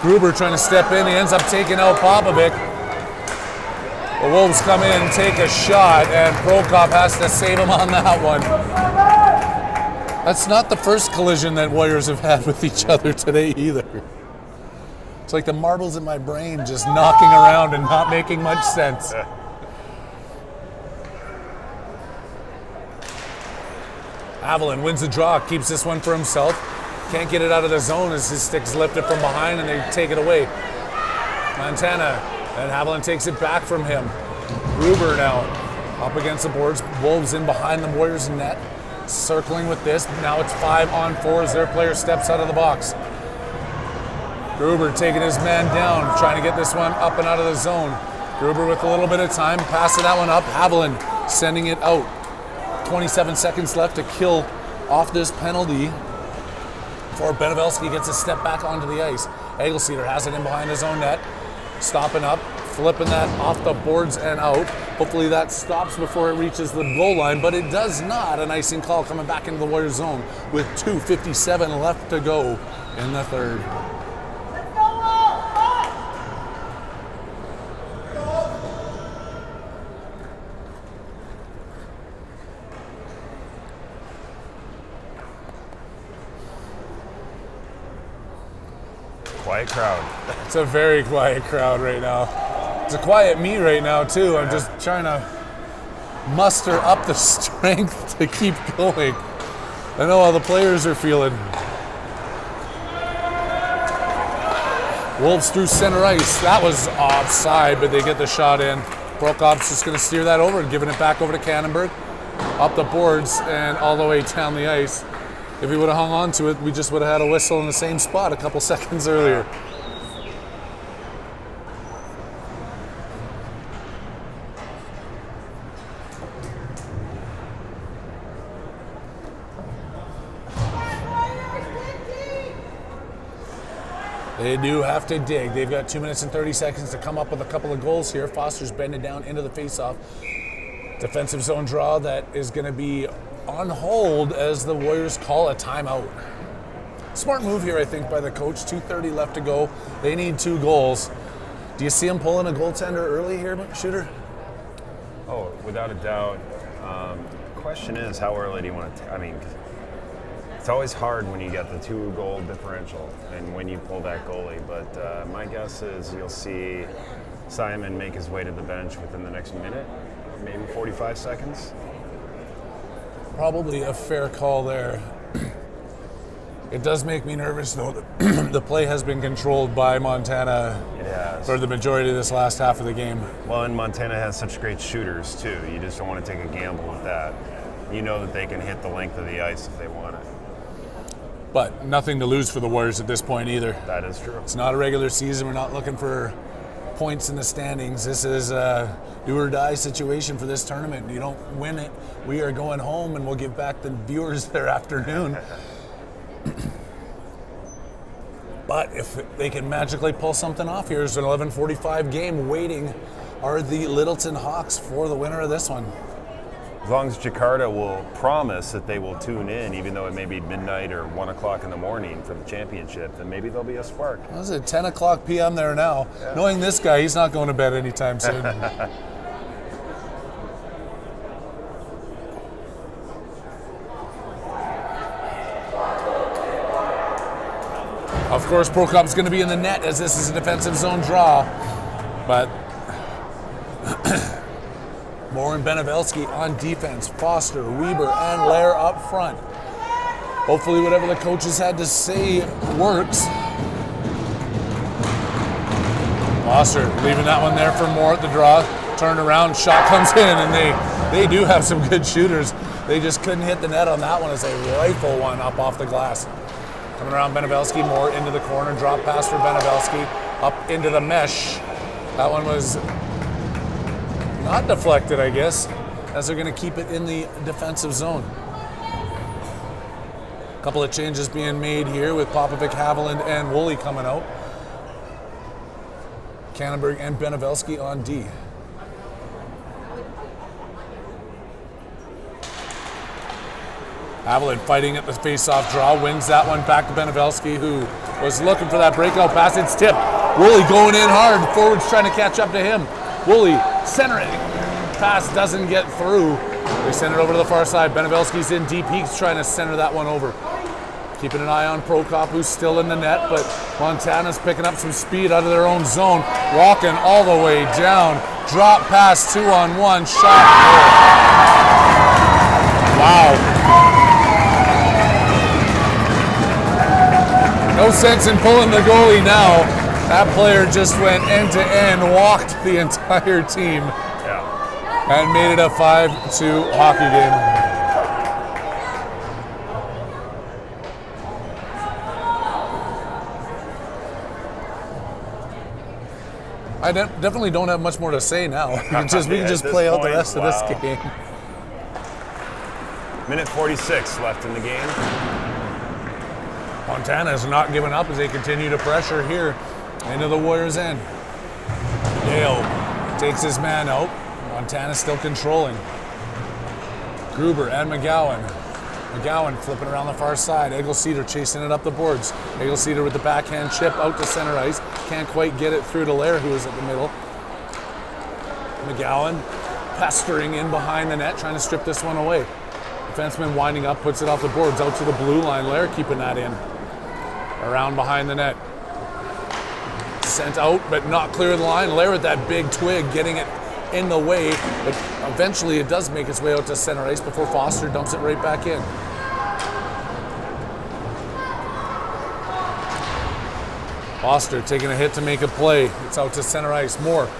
Gruber trying to step in, he ends up taking out Popovic. The Wolves come in, take a shot, and Prokop has to save him on that one. That's not the first collision that Warriors have had with each other today either. It's like the marbles in my brain just knocking around and not making much sense. Haviland wins the draw, keeps this one for himself. Can't get it out of the zone as his stick's lifted from behind and they take it away. Montana, and Haviland takes it back from him. Gruber now up against the boards. Wolves in behind the Warriors net. Circling with this. Now it's 5-on-4 as their player steps out of the box. Gruber taking his man down, trying to get this one up and out of the zone. Gruber with a little bit of time, passing that one up. Haviland sending it out. 27 seconds left to kill off this penalty before Benevelski gets a step back onto the ice. Egelseeder has it in behind his own net. Stopping up, flipping that off the boards and out. Hopefully that stops before it reaches the goal line, but it does not. An icing call coming back into the Warriors zone with 2:57 left to go in the third. quiet crowd. It's a very quiet crowd right now. It's a quiet me right now too. I'm just trying to muster up the strength to keep going. I know how the players are feeling. Wolves through center ice. That was offside, but they get the shot in. Prokop's just going to steer that over and giving it back over to Cannonberg. Up the boards and all the way down the ice. If he would have hung on to it, we just would have had a whistle in the same spot a couple seconds earlier. They do have to dig. They've got 2 minutes and 30 seconds to come up with a couple of goals here. Foster's bending down into the faceoff. Defensive zone draw that is going to be on hold as the Warriors call a timeout. Smart move here, I think, by the coach. 2:30 left to go. They need 2 goals. Do you see him pulling a goaltender early here, Shooter? Oh, without a doubt. The question is, how early do you want to? I mean, it's always hard when you get the 2-goal differential and when you pull that goalie. But my guess is you'll see Simon make his way to the bench within the next minute, maybe 45 seconds. Probably a fair call there. It does make me nervous, though. The play has been controlled by Montana for the majority of this last half of the game. Well, and Montana has such great shooters, too. You just don't want to take a gamble with that. You know that they can hit the length of the ice if they want it. But nothing to lose for the Warriors at this point either. That is true. It's not a regular season. We're not looking for points in the standings. This is a do or die situation for this tournament. You don't win it, we are going home and we'll give back the viewers their afternoon. But if they can magically pull something off, here's an 11:45 game waiting are the Littleton Hawks for the winner of this one. As long as Jakarta will promise that they will tune in, even though it may be midnight or 1 o'clock in the morning for the championship, then maybe there'll be a spark. What is it, 10 o'clock p.m. there now? Yeah. Knowing this guy, he's not going to bed anytime soon. Of course, Prokop's going to be in the net as this is a defensive zone draw. But Moore and Benevelski on defense. Foster, Weber, and Lair up front. Hopefully whatever the coaches had to say works. Foster leaving that one there for Moore at the draw. Turn around, shot comes in, and they do have some good shooters. They just couldn't hit the net on that one as they rifle one up off the glass. Coming around Benevelski, Moore into the corner, drop pass for Benevelski, up into the mesh. That one was not deflected, I guess, as they're going to keep it in the defensive zone. A couple of changes being made here with Popovic, Haviland, and Woolley coming out. Cannonberg and Benevelski on D. Haviland fighting at the face-off draw, wins that one back to Benevelski, who was looking for that breakout pass. It's tipped. Woolley going in hard. Forwards trying to catch up to him. Woolley centering. Pass doesn't get through. They send it over to the far side. Benevelski's in deep. He's trying to center that one over. Keeping an eye on Prokop, who's still in the net, but Montana's picking up some speed out of their own zone. Walking all the way down. Drop pass, 2-on-1. Shot. Wow. No sense in pulling the goalie now. That player just went end to end, walked the entire team, and made it a 5-2 hockey game. I definitely don't have much more to say now. We can just play out the rest of this game. Minute 46 left in the game. Montana has not given up as they continue to pressure here into the Warriors' end. Dale takes his man out. Montana's still controlling. Gruber and McGowan. McGowan flipping around the far side. Eggleseder chasing it up the boards. Eggleseder with the backhand chip out to center ice. Can't quite get it through to Lair, who is at the middle. McGowan pestering in behind the net, trying to strip this one away. Defenseman winding up, puts it off the boards, out to the blue line. Lair keeping that in. Around behind the net. sent out, but not clear the line. Lair with that big twig, getting it in the way, but eventually it does make its way out to center ice before Foster dumps it right back in. Foster taking a hit to make a play. It's out to center ice. Moore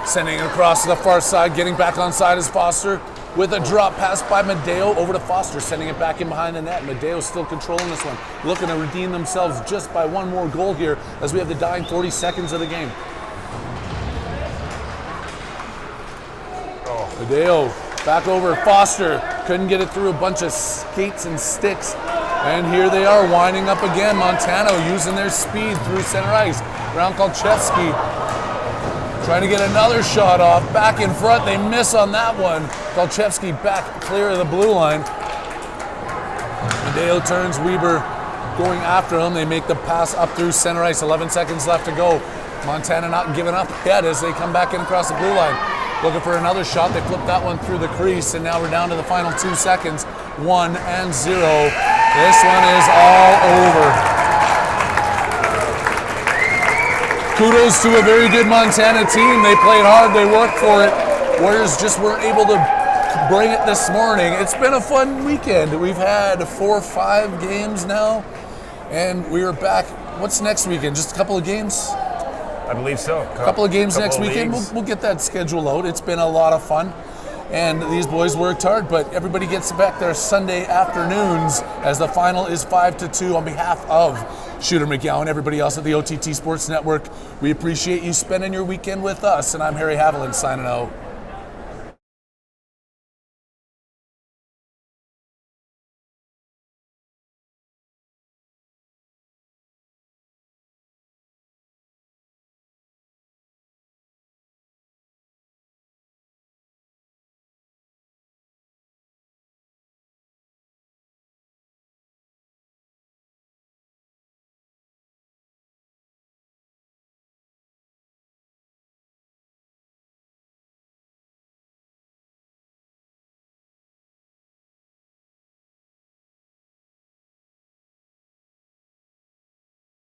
sending it across to the far side, getting back on side is Foster with a drop pass by Medeo over to Foster, sending it back in behind the net. Medeo still controlling this one, looking to redeem themselves just by one more goal here as we have the dying 40 seconds of the game. Medeo back over Foster, couldn't get it through a bunch of skates and sticks. And here they are winding up again. Montano using their speed through center ice. Around Kolchevsky, trying to get another shot off. Back in front, they miss on that one. Kolchevsky back clear of the blue line. Medeo turns, Weber going after him. They make the pass up through center ice. 11 seconds left to go. Montana not giving up yet as they come back in across the blue line. Looking for another shot. They flip that one through the crease, and now we're down to the final 2 seconds. 1-0. This one is all over. Kudos to a very good Montana team. They played hard, they worked for it. Warriors just weren't able to bring it this morning. It's been a fun weekend. We've had 4 or 5 games now, and we are back. What's next weekend? Just a couple of games? I believe so. A couple of games next weekend. We'll get that schedule out. It's been a lot of fun. And these boys worked hard, but everybody gets back there Sunday afternoons as the final is 5-2 on behalf of Shooter McGowan, everybody else at the OTT Sports Network. We appreciate you spending your weekend with us, and I'm Harry Haviland signing out.